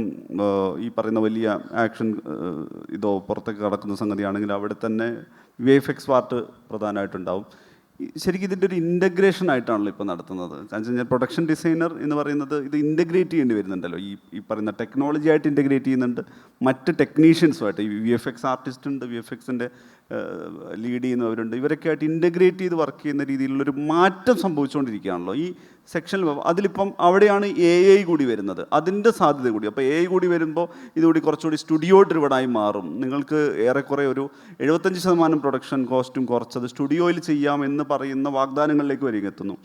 ഈ പറയുന്ന വലിയ ആക്ഷൻ ഇതോ പുറത്തേക്ക് കടക്കുന്ന സംഗതിയാണെങ്കിൽ അവിടെ തന്നെ VFX പാർട്ട് പ്രധാനമായിട്ടുണ്ടാവും. ശരിക്കും ഇതിൻ്റെ ഒരു ഇൻ്റഗ്രേഷൻ ആയിട്ടാണല്ലോ ഇപ്പോൾ നടത്തുന്നത്. കാരണം വെച്ച് കഴിഞ്ഞാൽ പ്രൊഡക്ഷൻ ഡിസൈനർ എന്ന് പറയുന്നത് ഇത് ഇൻ്റഗ്രേറ്റ് ചെയ്യേണ്ടി വരുന്നുണ്ടല്ലോ. ഈ പറയുന്ന ടെക്നോളജി ആയിട്ട് ഇൻ്റഗ്രേറ്റ് ചെയ്യുന്നുണ്ട്, മറ്റ് ടെക്നീഷ്യൻസുമായിട്ട്. ഈ VFX ആർട്ടിസ്റ്റ് ഉണ്ട്, VFXൻ്റെ ലീഡ് ചെയ്യുന്നവരുണ്ട്. ഇവരൊക്കെ ആയിട്ട് ഇൻ്റഗ്രേറ്റ് ചെയ്ത് വർക്ക് ചെയ്യുന്ന രീതിയിലുള്ളൊരു മാറ്റം സംഭവിച്ചുകൊണ്ടിരിക്കുകയാണല്ലോ ഈ സെക്ഷനിൽ. അതിലിപ്പം അവിടെയാണ് AI കൂടി വരുന്നത്, അതിൻ്റെ സാധ്യത കൂടി. അപ്പോൾ AI കൂടി വരുമ്പോൾ ഇതുകൂടി കുറച്ചുകൂടി സ്റ്റുഡിയോ ഡ്രിവണായി മാറും. നിങ്ങൾക്ക് ഏറെക്കുറെ ഒരു 75% പ്രൊഡക്ഷൻ കോസ്റ്റും കുറച്ചത് സ്റ്റുഡിയോയിൽ ചെയ്യാമെന്ന് പറയുന്ന വാഗ്ദാനങ്ങളിലേക്ക് വരിക എത്തുന്നു.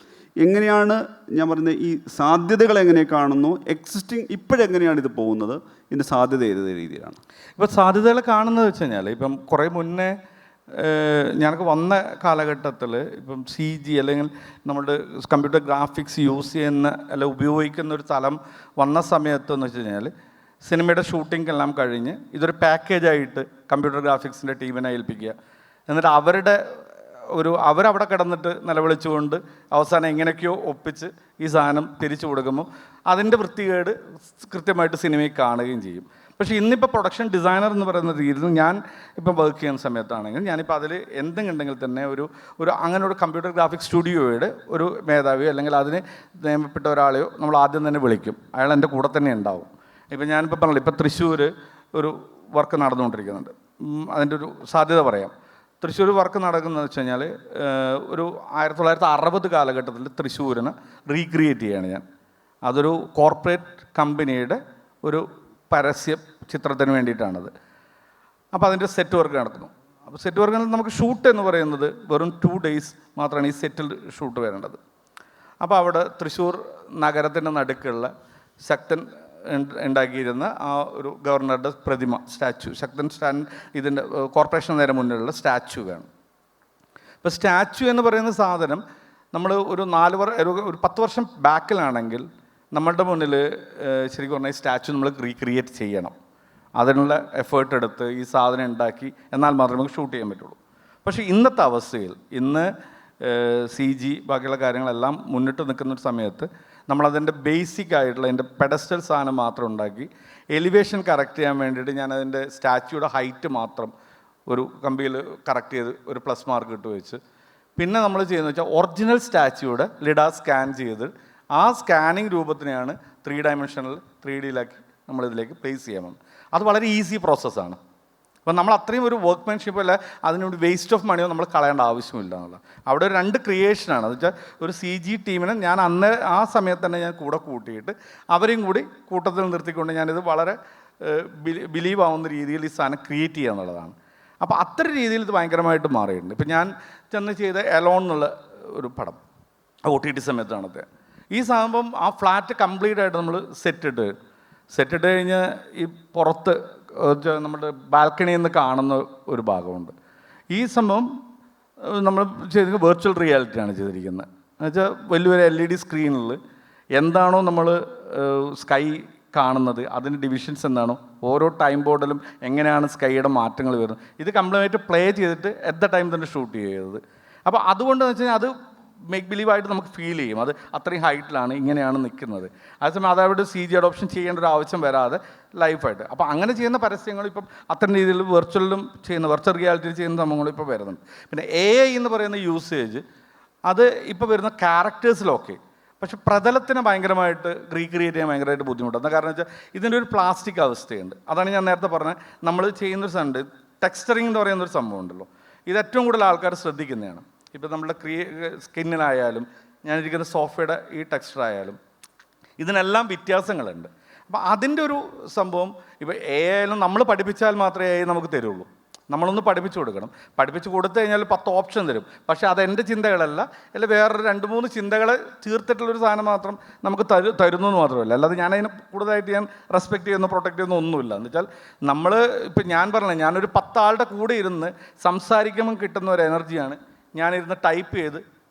എങ്ങനെയാണ് ഞാൻ പറയുന്നത്, ഈ സാധ്യതകൾ എങ്ങനെ കാണുന്നു? എക്സിസ്റ്റിംഗ് ഇപ്പോഴെങ്ങനെയാണ് ഇത് പോകുന്നത്? ഇതിൻ്റെ സാധ്യത ഏത് രീതിയിലാണ്? ഇപ്പോൾ സാധ്യതകൾ കാണുന്നത് വെച്ച് കഴിഞ്ഞാൽ, ഇപ്പം കുറേ മുന്നേ ഞങ്ങൾക്ക് വന്ന കാലഘട്ടത്തിൽ ഇപ്പം CG അല്ലെങ്കിൽ നമ്മുടെ കമ്പ്യൂട്ടർ ഗ്രാഫിക്സ് യൂസ് ചെയ്യുന്ന അല്ല ഉപയോഗിക്കുന്ന ഒരു സ്ഥലം വന്ന സമയത്തെന്ന് വെച്ച് കഴിഞ്ഞാൽ, സിനിമയുടെ ഷൂട്ടിംഗ് എല്ലാം കഴിഞ്ഞ് ഇതൊരു പാക്കേജായിട്ട് കമ്പ്യൂട്ടർ ഗ്രാഫിക്സിൻ്റെ ടീമിനെ ഏൽപ്പിക്കുക, എന്നിട്ട് അവരവിടെ കിടന്നിട്ട് നിലവിളിച്ചുകൊണ്ട് അവസാനം എങ്ങനെയൊക്കെയോ ഒപ്പിച്ച് ഈ സാധനം തിരിച്ചു കൊടുക്കുമ്പോൾ അതിൻ്റെ വൃത്തികേട് കൃത്യമായിട്ട് സിനിമയിൽ കാണുകയും ചെയ്യും. പക്ഷേ ഇന്നിപ്പോൾ പ്രൊഡക്ഷൻ ഡിസൈനർ എന്ന് പറയുന്ന രീതിയിൽ ഞാൻ ഇപ്പോൾ വർക്ക് ചെയ്യുന്ന സമയത്താണെങ്കിൽ ഞാനിപ്പോൾ അതിൽ എന്തെങ്കിലും ഉണ്ടെങ്കിൽ തന്നെ അങ്ങനെ ഒരു കമ്പ്യൂട്ടർ ഗ്രാഫിക്സ് സ്റ്റുഡിയോയുടെ ഒരു മേധാവിയോ അല്ലെങ്കിൽ അതിന് നിയമപ്പെട്ട ഒരാളെയോ നമ്മൾ ആദ്യം തന്നെ വിളിക്കും. അയാൾ എൻ്റെ കൂടെ തന്നെ ഉണ്ടാവും. ഇപ്പം ഞാനിപ്പോൾ പറഞ്ഞില്ല, ഇപ്പോൾ തൃശ്ശൂർ ഒരു വർക്ക് നടന്നുകൊണ്ടിരിക്കുന്നുണ്ട്. അതിൻ്റെ ഒരു സാധ്യത പറയാം. തൃശ്ശൂർ വർക്ക് നടക്കുന്നതെന്ന് വെച്ച് കഴിഞ്ഞാൽ, ഒരു 1960 കാലഘട്ടത്തിൽ തൃശ്ശൂരിനെ റീക്രിയേറ്റ് ചെയ്യുകയാണ് ഞാൻ. അതൊരു കോർപ്പറേറ്റ് കമ്പനിയുടെ ഒരു പരസ്യ ചിത്രത്തിന് വേണ്ടിയിട്ടാണത്. അപ്പോൾ അതിൻ്റെ സെറ്റ് വർക്ക് നടക്കുന്നു. അപ്പോൾ സെറ്റ് വർക്കിൽ നമുക്ക് ഷൂട്ട് എന്ന് പറയുന്നത് വെറും 2 days മാത്രമാണ് ഈ സെറ്റിൽ ഷൂട്ട് വരേണ്ടത്. അപ്പോൾ അവിടെ തൃശ്ശൂർ നഗരത്തിൻ്റെ നടുക്കുള്ള ശക്തൻ ഉണ്ടാക്കിയിരുന്ന ആ ഒരു ഗവർണറുടെ പ്രതിമ, ശക്തൻ ഇതിൻ്റെ കോർപ്പറേഷൻ നേരെ മുന്നിലുള്ള സ്റ്റാച്ചു വേണം. ഇപ്പോൾ സ്റ്റാച്ചു എന്ന് പറയുന്ന സാധനം നമ്മൾ ഒരു 10 വർഷം ബാക്കിലാണെങ്കിൽ നമ്മളുടെ മുന്നിൽ ശരിക്കും പറഞ്ഞാൽ ഈ സ്റ്റാച്ചു നമ്മൾ റീക്രിയേറ്റ് ചെയ്യണം. അതിനുള്ള എഫേർട്ട് എടുത്ത് ഈ സാധനം ഉണ്ടാക്കി എന്നാൽ മാത്രമേ നമുക്ക് ഷൂട്ട് ചെയ്യാൻ പറ്റുള്ളൂ. പക്ഷേ ഇന്നത്തെ അവസ്ഥയിൽ ഇന്ന് CG ബാക്കിയുള്ള കാര്യങ്ങളെല്ലാം മുന്നിട്ട് നിൽക്കുന്ന ഒരു സമയത്ത് നമ്മളതിൻ്റെ ബേസിക് ആയിട്ടുള്ള അതിൻ്റെ പെഡസ്റ്റൽ സാധനം മാത്രം ഉണ്ടാക്കി എലിവേഷൻ കറക്റ്റ് ചെയ്യാൻ വേണ്ടിയിട്ട് ഞാൻ അതിൻ്റെ സ്റ്റാച്യൂയുടെ ഹൈറ്റ് മാത്രം ഒരു കമ്പിയിൽ കറക്റ്റ് ചെയ്ത് ഒരു പ്ലസ് മാർക്ക് ഇട്ട് വെച്ച്, പിന്നെ നമ്മൾ ചെയ്യുന്നത് വെച്ചാൽ ഒറിജിനൽ സ്റ്റാച്യൂയുടെ ലിഡാ സ്കാൻ ചെയ്ത് ആ സ്കാനിങ് രൂപത്തിനെയാണ് 3 dimensional 3Dയിലാക്കി നമ്മളിതിലേക്ക് പ്ലേസ് ചെയ്യാമെന്ന്. അത് വളരെ ഈസി പ്രോസസ്സാണ്. അപ്പം നമ്മൾ അത്രയും ഒരു വർക്ക്മാൻഷിപ്പ് അല്ല, അതിനൊരു വേസ്റ്റ് ഓഫ് മണിയോ നമ്മൾ കളയേണ്ട ആവശ്യമില്ല എന്നുള്ളത്. അവിടെ ഒരു 2 ക്രിയേഷനാണ്. എന്ന് വെച്ചാൽ ഒരു CG ടീമിനെ ഞാൻ ആ സമയത്ത് തന്നെ ഞാൻ കൂടെ കൂട്ടിയിട്ട് അവരെയും കൂടി കൂട്ടത്തിൽ നിർത്തിക്കൊണ്ട് ഞാനിത് വളരെ ബിലീവ് ആവുന്ന രീതിയിൽ ഈ സാധനം ക്രിയേറ്റ് ചെയ്യുക എന്നുള്ളതാണ്. അപ്പോൾ അത്തരം രീതിയിൽ ഇത് ഭയങ്കരമായിട്ട് മാറിയിട്ടുണ്ട്. ഇപ്പം ഞാൻ ചെന്ന് ചെയ്ത എലോൺ എന്നുള്ള ഒരു പടം OTT സമയത്താണത്. ഈ സംഭവം ആ ഫ്ലാറ്റ് കംപ്ലീറ്റ് ആയിട്ട് നമ്മൾ സെറ്റിട്ട് കഴിഞ്ഞ് ഈ പുറത്ത് നമ്മുടെ ബാൽക്കണിയിൽ നിന്ന് കാണുന്ന ഒരു ഭാഗമുണ്ട്. ഈ സംഭവം നമ്മൾ ചെയ്ത വെർച്വൽ റിയാലിറ്റിയാണ് ചെയ്തിരിക്കുന്നത്. എന്നുവെച്ചാൽ വലിയൊരു LED സ്ക്രീനിൽ എന്താണോ നമ്മൾ സ്കൈ കാണുന്നത്, അതിൻ്റെ ഡിവിഷൻസ് എന്താണോ, ഓരോ ടൈം ബോർഡിലും എങ്ങനെയാണ് സ്കൈയുടെ മാറ്റങ്ങൾ വരുന്നത്, ഇത് കംപ്ലീറ്റ് പ്ലേ ചെയ്തിട്ട് അറ്റ് ദ ടൈം തന്നെ ഷൂട്ട് ചെയ്തത്. അപ്പോൾ അതുകൊണ്ടെന്ന് വെച്ച് കഴിഞ്ഞാൽ അത് മേക്ക് ബിലീവായിട്ട് നമുക്ക് ഫീൽ ചെയ്യും. അത് അത്രയും ഹൈറ്റിലാണ്, ഇങ്ങനെയാണ് നിൽക്കുന്നത്. അതേസമയം അതവിടെ CG അഡോപ്ഷൻ ചെയ്യേണ്ട ഒരു ആവശ്യം വരാതെ ലൈഫായിട്ട്. അപ്പോൾ അങ്ങനെ ചെയ്യുന്ന പരസ്യങ്ങൾ ഇപ്പം അത്തരം രീതിയിൽ വെർച്വൽ റിയാലിറ്റിയിൽ ചെയ്യുന്ന സംഭവങ്ങളും ഇപ്പോൾ വരുന്നുണ്ട്. പിന്നെ AI എന്ന് പറയുന്ന യൂസേജ് അത് ഇപ്പോൾ വരുന്ന ക്യാരക്ടേഴ്സിലൊക്കെ, പക്ഷെ പ്രതലത്തിനെ ഭയങ്കരമായിട്ട് റീക്രിയേറ്റ് ചെയ്യാൻ ഭയങ്കരമായിട്ട് ബുദ്ധിമുട്ടാണ്. കാരണം വെച്ചാൽ ഇതിൻ്റെ ഒരു പ്ലാസ്റ്റിക് അവസ്ഥയുണ്ട്. അതാണ് ഞാൻ നേരത്തെ പറഞ്ഞത്. നമ്മൾ ചെയ്യുന്നൊരു സംഭവം ടെക്സ്ചറിങ് എന്ന് പറയുന്നൊരു സംഭവം ഉണ്ടല്ലോ, ഇത് ഏറ്റവും കൂടുതൽ ആൾക്കാർ ശ്രദ്ധിക്കുന്നതാണ്. ഇപ്പോൾ നമ്മുടെ സ്കിന്നിനായാലും ഞാനിരിക്കുന്ന സോഫയുടെ ഈ ടെക്സ്ചറായാലും ഇതിനെല്ലാം വ്യത്യാസങ്ങളുണ്ട്. അപ്പോൾ അതിൻ്റെ ഒരു സംഭവം ഇപ്പോൾ AI നമ്മൾ പഠിപ്പിച്ചാൽ മാത്രമേ AI നമുക്ക് തരുള്ളൂ. നമ്മളൊന്ന് പഠിപ്പിച്ചു കൊടുക്കണം. പഠിപ്പിച്ചു കൊടുത്തു കഴിഞ്ഞാൽ 10 ഓപ്ഷൻ തരും. പക്ഷേ അതെൻ്റെ ചിന്തകളല്ല, അല്ല വേറൊരു 2-3 ചിന്തകളെ തീർത്തിട്ടുള്ളൊരു സാധനം മാത്രം നമുക്ക് തരുന്നു എന്ന് മാത്രമല്ല. അല്ലാതെ ഞാനതിനെ കൂടുതലായിട്ട് ഞാൻ റെസ്പെക്റ്റ് ചെയ്യുന്നു, പ്രൊട്ടക്റ്റ് ചെയ്യുന്നു ഒന്നുമില്ല. എന്ന് വെച്ചാൽ നമ്മൾ ഇപ്പം ഞാൻ പറഞ്ഞത്, ഞാനൊരു 10 ആളുടെ കൂടെ ഇരുന്ന് സംസാരിക്കുമ്പോൾ കിട്ടുന്ന ഒരു എനർജിയാണ് ഞാനിരുന്ന് ടൈപ്പ് ചെയ്ത്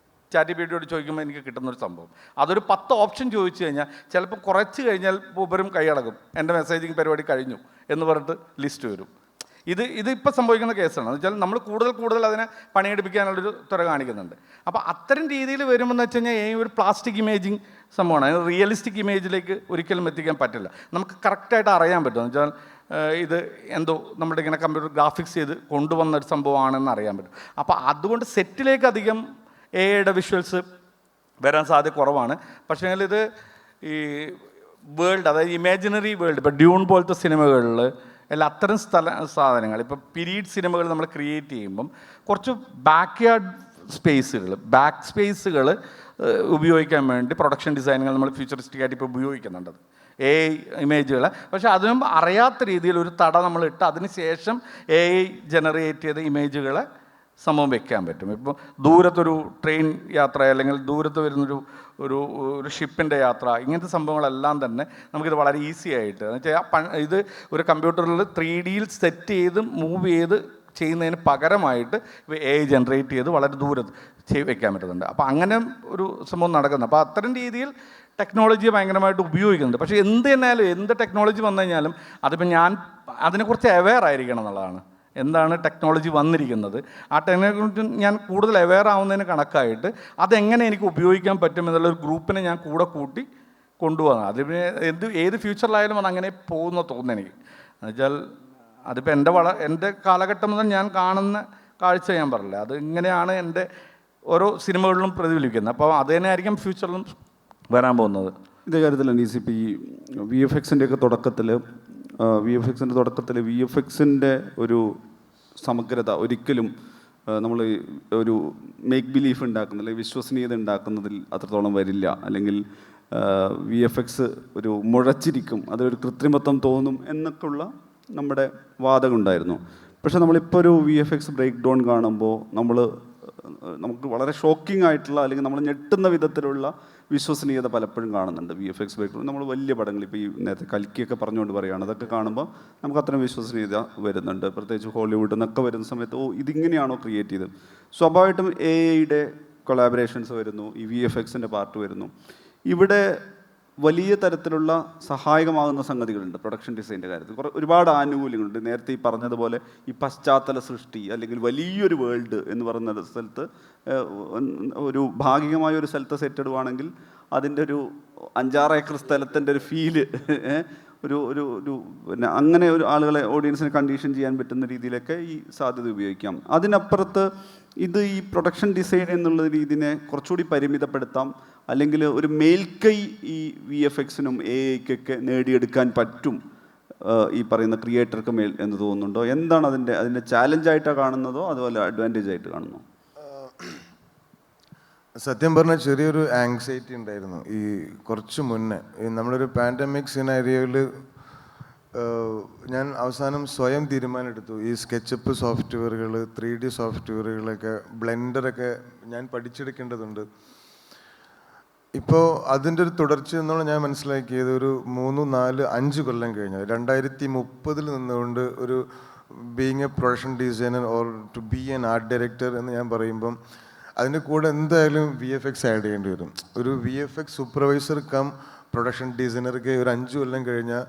ChatGPTയോട് ചോദിക്കുമ്പോൾ എനിക്ക് കിട്ടുന്നൊരു സംഭവം. അതൊരു 10 ഓപ്ഷൻ ചോദിച്ചു കഴിഞ്ഞാൽ ചിലപ്പോൾ കുറച്ച് കഴിഞ്ഞാൽ ഉപരും കൈയടക്കും, എൻ്റെ മെസ്സേജിങ് പരിപാടി കഴിഞ്ഞു എന്ന് പറഞ്ഞിട്ട് ലിസ്റ്റ് വരും. ഇതിപ്പോൾ സംഭവിക്കുന്ന കേസാണ്. എന്ന് വെച്ചാൽ നമ്മൾ കൂടുതൽ അതിനെ പണിയെടുപ്പിക്കാനുള്ളൊരു തുറ കാണിക്കുന്നുണ്ട്. അപ്പോൾ അത്തരം രീതിയിൽ വരുമെന്ന് വെച്ച് കഴിഞ്ഞാൽ ഒരു പ്ലാസ്റ്റിക് ഇമേജിങ് സംഭവമാണ്. അതിന് റിയലിസ്റ്റിക് ഇമേജിലേക്ക് ഒരിക്കലും എത്തിക്കാൻ പറ്റില്ല. നമുക്ക് കറക്റ്റായിട്ട് അറിയാൻ പറ്റും. എന്ന് വെച്ചാൽ ഇത് എന്തോ നമ്മുടെ ഇങ്ങനെ കമ്പ്യൂട്ടർ ഗ്രാഫിക്സ് ചെയ്ത് കൊണ്ടുവന്നൊരു സംഭവമാണെന്ന് അറിയാൻ പറ്റും. അപ്പോൾ അതുകൊണ്ട് സെറ്റിലേക്ക് അധികം AIയുടെ വിഷ്വൽസ് വരാൻ സാധ്യത കുറവാണ്. പക്ഷേ ഇത് ഈ വേൾഡ്, അതായത് ഇമാജിനറി വേൾഡ്, ഇപ്പോൾ ഡ്യൂൺ പോലത്തെ സിനിമകളിൽ അല്ല അത്തരം സാധനങ്ങൾ ഇപ്പോൾ പീരീഡ് സിനിമകൾ നമ്മൾ ക്രിയേറ്റ് ചെയ്യുമ്പം കുറച്ച് ബാക്ക് യാർഡ് ബാക്ക് സ്പേസുകൾ ഉപയോഗിക്കാൻ വേണ്ടി പ്രൊഡക്ഷൻ ഡിസൈനുകൾ നമ്മൾ ഫ്യൂച്ചറിസ്റ്റിക് ആയിട്ട് ഇപ്പോൾ ഉപയോഗിക്കുന്നുണ്ട്. ഇമേജുകൾ, പക്ഷേ അതിനും അറിയാത്ത രീതിയിൽ ഒരു തട നമ്മൾ ഇട്ട് അതിന് ശേഷം ജനറേറ്റ് ചെയ്ത ഇമേജുകളെ സംഭവം വെക്കാൻ പറ്റും. ഇപ്പോൾ ദൂരത്തൊരു ട്രെയിൻ യാത്ര അല്ലെങ്കിൽ ദൂരത്ത് വരുന്നൊരു ഒരു ഒരു ഷിപ്പിൻ്റെ യാത്ര, ഇങ്ങനത്തെ സംഭവങ്ങളെല്ലാം തന്നെ നമുക്കിത് വളരെ ഈസി ആയിട്ട് എന്ന് വെച്ചാൽ ഇത് ഒരു കമ്പ്യൂട്ടറിൽ 3Dയിൽ സെറ്റ് ചെയ്ത് മൂവ് ചെയ്ത് ചെയ്യുന്നതിന് പകരമായിട്ട് ജനറേറ്റ് ചെയ്ത് വളരെ ദൂരത്ത് വെക്കാൻ പറ്റുന്നുണ്ട്. അപ്പോൾ അങ്ങനെ ഒരു സംഭവം നടക്കുന്നത്. അപ്പോൾ അത്തരം രീതിയിൽ ടെക്നോളജിയെ ഭയങ്കരമായിട്ട് ഉപയോഗിക്കുന്നുണ്ട്. പക്ഷേ എന്ത് തന്നെയാലും എന്ത് ടെക്നോളജി വന്നു കഴിഞ്ഞാലും അതിപ്പോൾ ഞാൻ അതിനെക്കുറിച്ച് അവെയർ ആയിരിക്കണം എന്നുള്ളതാണ്. എന്താണ് ടെക്നോളജി വന്നിരിക്കുന്നത്, ആ ടെക്നോളജി ഞാൻ കൂടുതൽ അവെയർ ആവുന്നതിന് കണക്കായിട്ട് അതെങ്ങനെ എനിക്ക് ഉപയോഗിക്കാൻ പറ്റും എന്നുള്ളൊരു ഗ്രൂപ്പിനെ ഞാൻ കൂടെ കൂട്ടി കൊണ്ടുപോകുന്നത്. അതിന് ഏത് ഫ്യൂച്ചറിലായാലും അത് അങ്ങനെ പോകുന്ന തോന്നുന്നു എനിക്ക്. എന്നുവെച്ചാൽ അതിപ്പോൾ എൻ്റെ കാലഘട്ടം മുതൽ ഞാൻ കാണുന്ന കാഴ്ച ഞാൻ പറഞ്ഞില്ല, അത് ഇങ്ങനെയാണ് എൻ്റെ ഓരോ സിനിമകളിലും പ്രതിഫലിക്കുന്നത്. അപ്പോൾ അത് തന്നെ ആയിരിക്കും ഫ്യൂച്ചറിലും വരാൻ പോകുന്നത്. ഇതേ കാര്യത്തിൽ അനീസ്, ഇപ്പോൾ ഈ VFXൻ്റെ തുടക്കത്തിൽ VFXൻ്റെ ഒരു സമഗ്രത ഒരിക്കലും നമ്മൾ ഒരു മേക്ക് ബിലീഫ് ഉണ്ടാക്കുന്ന വിശ്വസനീയത ഉണ്ടാക്കുന്നതിൽ അത്രത്തോളം വരില്ല. അല്ലെങ്കിൽ VFX ഒരു മുഴച്ചിരിക്കും, അതൊരു കൃത്രിമത്വം തോന്നും എന്നൊക്കെയുള്ള നമ്മുടെ വാദം ഉണ്ടായിരുന്നു. പക്ഷേ നമ്മളിപ്പോൾ ഒരു VFX ബ്രേക്ക് ഡൗൺ കാണുമ്പോൾ നമുക്ക് വളരെ ഷോക്കിംഗ് ആയിട്ടുള്ള അല്ലെങ്കിൽ നമ്മൾ ഞെട്ടുന്ന വിധത്തിലുള്ള വിശ്വസനീയത പലപ്പോഴും കാണുന്നുണ്ട്. VFX ബ്രേക്ക് ഡൗൺ നമ്മൾ വലിയ പടങ്ങൾ ഇപ്പോൾ ഈ നേരത്തെ കൽക്കിയൊക്കെ പറഞ്ഞുകൊണ്ട് പറയുകയാണ്, അതൊക്കെ കാണുമ്പോൾ നമുക്ക് അത്രയും വിശ്വസനീയത വരുന്നുണ്ട്. പ്രത്യേകിച്ച് ഹോളിവുഡ് എന്നൊക്കെ വരുന്ന സമയത്ത് ഇതിങ്ങനെയാണോ ക്രിയേറ്റ് ചെയ്തത്. സ്വാഭാവികമായിട്ടും AI കൊളാബറേഷൻസ് വരുന്നു, ഈ VFXൻ്റെ പാർട്ട് വരുന്നു. ഇവിടെ വലിയ തരത്തിലുള്ള സഹായകമാകുന്ന സംഗതികളുണ്ട് പ്രൊഡക്ഷൻ ഡിസൈൻ്റെ കാര്യത്തിൽ. ഒരുപാട് ആനുകൂല്യങ്ങളുണ്ട്. നേരത്തെ ഈ പറഞ്ഞതുപോലെ ഈ പശ്ചാത്തല സൃഷ്ടി അല്ലെങ്കിൽ വലിയൊരു വേൾഡ് എന്ന് പറയുന്ന സ്ഥലത്ത് ഒരു ഭാഗികമായ ഒരു സ്ഥലത്ത് സെറ്റ് ഇടുവാണെങ്കിൽ അതിൻ്റെ ഒരു 5-6 ഏക്കർ സ്ഥലത്തിൻ്റെ ഒരു ഫീല് പിന്നെ അങ്ങനെ ഒരു ആളുകളെ ഓഡിയൻസിനെ കണ്ടീഷൻ ചെയ്യാൻ പറ്റുന്ന രീതിയിലൊക്കെ ഈ സാധ്യത ഉപയോഗിക്കാം. അതിനപ്പുറത്ത് ഈ പ്രൊഡക്ഷൻ ഡിസൈൻ എന്നുള്ള രീതിയെ കുറച്ചുകൂടി പരിമിതപ്പെടുത്താം. അല്ലെങ്കിൽ ഒരു മേൽക്കൈ ഈ VFXനും AIക്കൊക്കെ നേടിയെടുക്കാൻ പറ്റും ഈ പറയുന്ന ക്രിയേറ്റർക്ക് മേൽ എന്ന് തോന്നുന്നുണ്ടോ? എന്താണ് അതിൻ്റെ ചാലഞ്ചായിട്ടാണ് കാണുന്നതോ അതുപോലെ അഡ്വാൻറ്റേജ് ആയിട്ട് കാണുന്നോ? സത്യം പറഞ്ഞാൽ ചെറിയൊരു ആങ്സൈറ്റി ഉണ്ടായിരുന്നു ഈ കുറച്ച് മുന്നേ. നമ്മളൊരു പാൻഡമിക് സിനാരിയോയിൽ ഞാൻ അവസാനം സ്വയം തീരുമാനമെടുത്തു, ഈ സ്കെച്ചപ്പ് സോഫ്റ്റ്വെയറുകൾ, 3D സോഫ്റ്റ്വെയറുകളൊക്കെ, ബ്ലെൻഡറൊക്കെ ഞാൻ പഠിച്ചെടുക്കേണ്ടതുണ്ട്. ഇപ്പോൾ അതിൻ്റെ ഒരു തുടർച്ച എന്നുള്ള ഞാൻ മനസ്സിലാക്കിയത് ഒരു 3, 4, 5 കൊല്ലം കഴിഞ്ഞാൽ 2030 നിന്നുകൊണ്ട് ഒരു being a production designer or to be an art director എന്ന് ഞാൻ പറയുമ്പം അതിൻ്റെ കൂടെ എന്തായാലും VFX ആഡ് ചെയ്യേണ്ടി വരും. ഒരു VFX സൂപ്പർവൈസർ കം പ്രൊഡക്ഷൻ ഡിസൈനർക്ക് ഒരു 5 കൊല്ലം കഴിഞ്ഞാൽ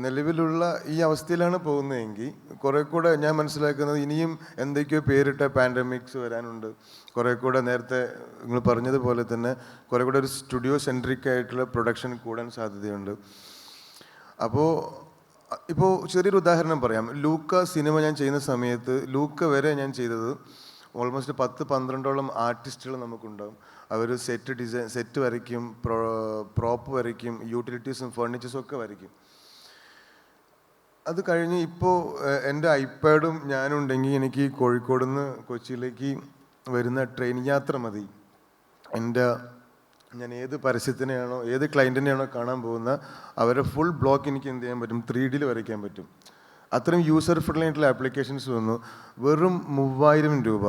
നിലവിലുള്ള ഈ അവസ്ഥയിലാണ് പോകുന്നതെങ്കിൽ കുറേ കൂടെ ഞാൻ മനസ്സിലാക്കുന്നത് ഇനിയും എന്തൊക്കെയോ പേരിട്ട പാൻഡമിക്സ് വരാനുണ്ട്. കുറേ കൂടെ നേരത്തെ നിങ്ങൾ പറഞ്ഞതുപോലെ തന്നെ കുറേ കൂടെ ഒരു സ്റ്റുഡിയോ സെൻട്രിക് ആയിട്ടുള്ള പ്രൊഡക്ഷൻ കൂടാൻ സാധ്യതയുണ്ട്. ഇപ്പോൾ ചെറിയൊരു ഉദാഹരണം പറയാം. ലൂക്ക സിനിമ ഞാൻ ചെയ്യുന്ന സമയത്ത് ലൂക്ക വരെ ഞാൻ ചെയ്തത് ഓൾമോസ്റ്റ് 10-12ഓളം ആർട്ടിസ്റ്റുകൾ നമുക്കുണ്ടാകും. അവർ സെറ്റ് വരയ്ക്കും, പ്രോപ്പ് വരയ്ക്കും, യൂട്ടിലിറ്റീസും ഫർണിച്ചേഴ്സും ഒക്കെ വരയ്ക്കും. അത് കഴിഞ്ഞ് ഇപ്പോൾ എൻ്റെ ഐപാഡും ഞാനുണ്ടെങ്കിൽ എനിക്ക് കോഴിക്കോട് നിന്ന് കൊച്ചിയിലേക്ക് വരുന്ന ട്രെയിൻ യാത്ര മതി. ഞാൻ ഏത് പരസ്യത്തിനെയാണോ ഏത് ക്ലയൻറ്റിനെയാണോ കാണാൻ പോകുന്ന അവരെ ഫുൾ ബ്ലോക്ക് എനിക്ക് എന്ത് ചെയ്യാൻ പറ്റും, 3Dയിൽ വരയ്ക്കാൻ പറ്റും. അത്രയും യൂസർ ഫ്രണ്ട്ലി ആയിട്ടുള്ള ആപ്ലിക്കേഷൻസ് വന്നു. വെറും 3000 രൂപ,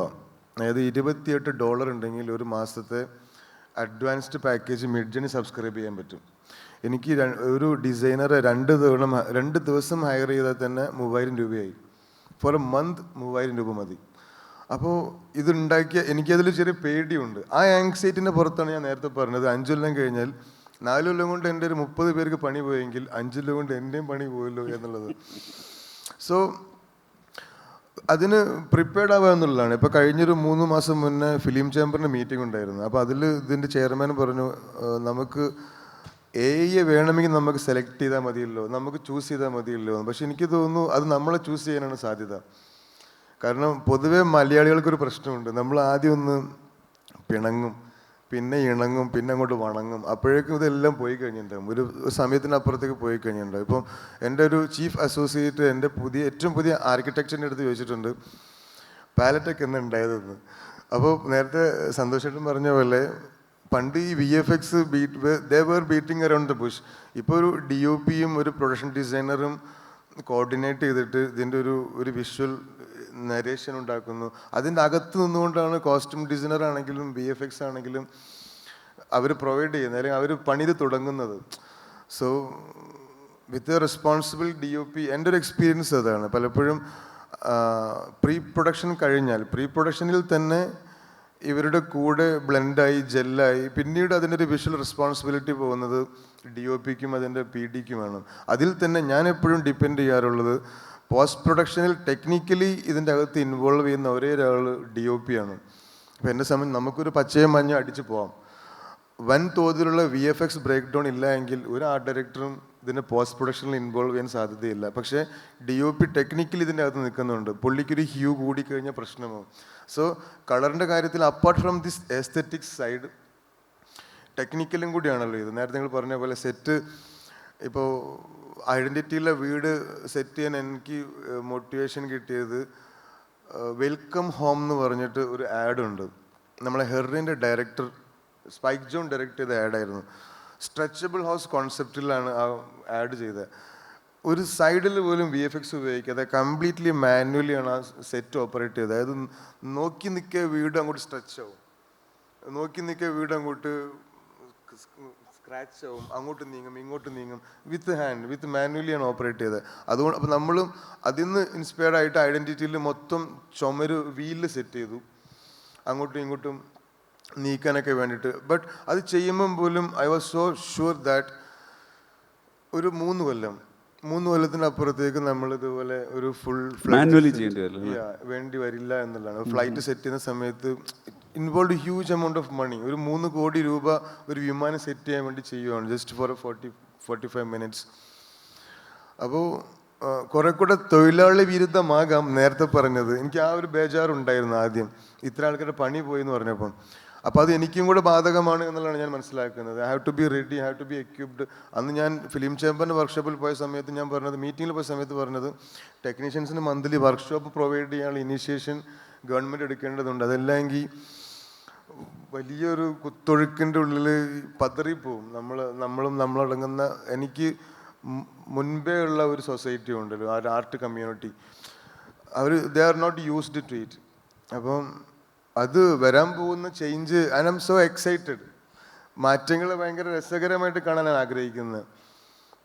അതായത് $28 ഉണ്ടെങ്കിൽ ഒരു മാസത്തെ അഡ്വാൻസ്ഡ് പാക്കേജ് മിഡ്ജണി സബ്സ്ക്രൈബ് ചെയ്യാൻ പറ്റും. എനിക്ക് ഒരു ഡിസൈനറെ 2 ദിവസം ഹയർ ചെയ്താൽ തന്നെ 3000 രൂപയായി. ഫോർ എ മന്ത് 3000 രൂപ മതി. അപ്പോൾ ഇതുണ്ടാക്കിയ എനിക്കതിൽ ചെറിയ പേടിയുണ്ട്. ആ ആങ്സൈറ്റിൻ്റെ പുറത്താണ് ഞാൻ നേരത്തെ പറഞ്ഞത് 5 കൊല്ലം കഴിഞ്ഞാൽ 4 കൊല്ലം കൊണ്ട് എൻ്റെ ഒരു 30 പേർക്ക് പണി പോയെങ്കിൽ 5 കൊല്ലം കൊണ്ട് എൻ്റെയും പണി പോയല്ലോ എന്നുള്ളത്. സോ അതിന് പ്രിപ്പയർഡ് ആവുക എന്നുള്ളതാണ്. ഇപ്പോൾ കഴിഞ്ഞൊരു 3 മാസം മുന്നേ ഫിലിം ചേംബറിൻ്റെ മീറ്റിംഗ് ഉണ്ടായിരുന്നു. അപ്പോൾ അതിൽ ഇതിൻ്റെ ചെയർമാൻ പറഞ്ഞു, നമുക്ക് AI വേണമെങ്കിൽ നമുക്ക് സെലക്ട് ചെയ്താൽ മതിയല്ലോ, നമുക്ക് ചൂസ് ചെയ്താൽ മതിയല്ലോ. പക്ഷെ എനിക്ക് തോന്നുന്നു അത് നമ്മളെ ചൂസ് ചെയ്യാനാണ് സാധ്യത. കാരണം പൊതുവേ മലയാളികൾക്കൊരു പ്രശ്നമുണ്ട്, നമ്മൾ ആദ്യം ഒന്ന് പിണങ്ങും, പിന്നെ ഇണങ്ങും, പിന്നെ അങ്ങോട്ട് വണങ്ങും. അപ്പോഴേക്കും ഇതെല്ലാം പോയി കഴിഞ്ഞിട്ടുണ്ടാകും, ഒരു സമയത്തിനപ്പുറത്തേക്ക് പോയി കഴിഞ്ഞിട്ടുണ്ടാകും. ഇപ്പം എൻ്റെ ഒരു ചീഫ് അസോസിയേറ്റ് എൻ്റെ ഏറ്റവും പുതിയ ആർക്കിടെക്ചറിൻ്റെ അടുത്ത് ചോദിച്ചിട്ടുണ്ട് പാലറ്റൊക്കെ എന്ന് ഉണ്ടായതെന്ന്. അപ്പോൾ നേരത്തെ സന്തോഷേട്ടൻ പറഞ്ഞ പോലെ പണ്ട് ഈ VFX they were beating around the Bush. ഇപ്പോൾ ഒരു DOPയും ഒരു പ്രൊഡക്ഷൻ ഡിസൈനറും കോർഡിനേറ്റ് ചെയ്തിട്ട് ഇതിൻ്റെ ഒരു വിഷ്വൽ നരേഷൻ ഉണ്ടാക്കുന്നു. അതിൻ്റെ അകത്ത് നിന്നുകൊണ്ടാണ് കോസ്റ്റ്യൂം ഡിസൈനർ ആണെങ്കിലും VFX ആണെങ്കിലും അവർ പ്രൊവൈഡ് ചെയ്യുന്നത്, അല്ലെങ്കിൽ അവർ പണിത് തുടങ്ങുന്നത്. So with a responsible DOP എൻ്റെ ഒരു എക്സ്പീരിയൻസ് അതാണ്. പലപ്പോഴും പ്രീ പ്രൊഡക്ഷനിൽ തന്നെ ഇവരുടെ കൂടെ ബ്ലെൻഡായി ജെല്ലായി പിന്നീട് അതിൻ്റെ ഒരു വിഷ്വൽ റെസ്പോൺസിബിലിറ്റി പോകുന്നത് DOPക്കും അതിൻ്റെ PDക്കുമാണ്. അതിൽ തന്നെ ഞാൻ എപ്പോഴും ഡിപ്പെൻഡ് ചെയ്യാറുള്ളത് പോസ്റ്റ് പ്രൊഡക്ഷനിൽ ടെക്നിക്കലി ഇതിൻ്റെ അകത്ത് ഇൻവോൾവ് ചെയ്യുന്ന ഒരേ ഒരാൾ DOP ആണ്. അപ്പോൾ എന്നെ സംബന്ധിച്ച് നമുക്കൊരു പച്ചയും മഞ്ഞ അടിച്ച് പോവാം. വൻ തോതിലുള്ള VFX ബ്രേക്ക് ഡൗൺ ഇല്ല എങ്കിൽ ഒരു ആർട്ട് ഡയറക്ടറും ഇതിൻ്റെ പോസ്റ്റ് പ്രൊഡക്ഷനിൽ ഇൻവോൾവ് ചെയ്യാൻ സാധ്യതയില്ല. പക്ഷേ DOP ടെക്നിക്കലി ഇതിൻ്റെ അകത്ത് നിൽക്കുന്നുണ്ട്. പുള്ളിക്കൊരു ഹ്യൂ കൂടിക്കഴിഞ്ഞാൽ പ്രശ്നമാവും. സോ കളറിൻ്റെ കാര്യത്തിൽ apart from this aesthetics side ടെക്നിക്കലും കൂടിയാണല്ലോ ഇത്. നേരത്തെ നിങ്ങൾ പറഞ്ഞ പോലെ സെറ്റ്, ഇപ്പോൾ ഐഡൻറ്റിറ്റിയിലെ വീട് സെറ്റ് ചെയ്യാൻ എനിക്ക് മോട്ടിവേഷൻ കിട്ടിയത് വെൽക്കം ഹോം എന്ന് പറഞ്ഞിട്ട് ഒരു ആഡ് ഉണ്ട്. നമ്മളെ ഹെറിൻ്റെ ഡയറക്ടർ സ്പൈക്ക് ജോൺ ഡയറക്റ്റ് ചെയ്ത ആഡായിരുന്നു. സ്ട്രെച്ചബിൾ ഹൗസ് കോൺസെപ്റ്റിലാണ് ആ ആഡ് ചെയ്തത്. ഒരു സൈഡിൽ പോലും VFX ഉപയോഗിക്കാതെ കംപ്ലീറ്റ്ലി മാനുവലി ആണ് ആ സെറ്റ് ഓപ്പറേറ്റ് ചെയ്തത്. അതായത് നോക്കി നിൽക്കുക വീട് അങ്ങോട്ട് സ്ട്രെച്ച് ആവും, നോക്കി നിൽക്കുക വീട് അങ്ങോട്ട് സ്ക്രാച്ച് ആവും, അങ്ങോട്ട് നീങ്ങും ഇങ്ങോട്ട് നീങ്ങും. വിത്ത് മാനുവലി ആണ് ഓപ്പറേറ്റ് ചെയ്തത്. അതുകൊണ്ട് അപ്പോൾ നമ്മളും അതിൽ നിന്ന് ഇൻസ്പയർഡ് ആയിട്ട് ഐഡൻറ്റിറ്റിയിൽ മൊത്തം ചുമര് വീലിൽ സെറ്റ് ചെയ്തു, അങ്ങോട്ടും ഇങ്ങോട്ടും നീക്കാനൊക്കെ വേണ്ടിയിട്ട്. ബട്ട് അത് ചെയ്യുമ്പം പോലും I was so sure that ഒരു 3 കൊല്ലത്തിനപ്പുറത്തേക്ക് നമ്മൾ ഇതുപോലെ ഒരു ഫുൾ മാനുവലി വേണ്ടി വരില്ല എന്നുള്ളതാണ്. ഫ്ലൈറ്റ് സെറ്റ് ചെയ്യുന്ന സമയത്ത് involve huge amount of money. ഒരു 3 കോടി രൂപ ഒരു വിമാനം സെറ്റ് ചെയ്യാൻ വേണ്ടി ചെയ്യുവാണ്, ജസ്റ്റ് ഫോർ 45 മിനിറ്റ്സ്. അപ്പോൾ കുറെ കൂടെ തൊഴിലാളി വിരുദ്ധമാകാം നേരത്തെ പറഞ്ഞത്. എനിക്ക് ആ ഒരു ബേജാറുണ്ടായിരുന്നു ആദ്യം, ഇത്ര ആൾക്കാരുടെ പണി പോയി എന്ന് പറഞ്ഞപ്പം. അപ്പോൾ അത് എനിക്കും കൂടെ ബാധകമാണ് എന്നുള്ളതാണ് ഞാൻ മനസ്സിലാക്കുന്നത്. I have to be ready, have to be equipped. അന്ന് ഞാൻ ഫിലിം ചേംബറിൻ്റെ വർക്ക്ഷോപ്പിൽ പോയ സമയത്ത് ഞാൻ പറഞ്ഞത്, മീറ്റിങ്ങിൽ പോയ സമയത്ത് പറഞ്ഞത്, ടെക്നീഷ്യൻസിന് മന്ത്ലി വർക്ക്ഷോപ്പ് പ്രൊവൈഡ് ചെയ്യാനുള്ള ഇനീഷ്യേഷൻ ഗവൺമെൻറ് എടുക്കേണ്ടതുണ്ട്. അതല്ലെങ്കിൽ വലിയൊരു കുത്തൊഴുക്കിൻ്റെ ഉള്ളിൽ പതറിപ്പോവും നമ്മളടങ്ങുന്ന. എനിക്ക് മുൻപേ ഉള്ള ഒരു സൊസൈറ്റി ഉണ്ടല്ലോ, ആ ഒരു art community, they are not used to it. അപ്പം അത് വരാൻ പോകുന്ന change, I am so excited. മാറ്റങ്ങൾ ഭയങ്കര രസകരമായിട്ട് കാണാനാണ് ആഗ്രഹിക്കുന്നത്.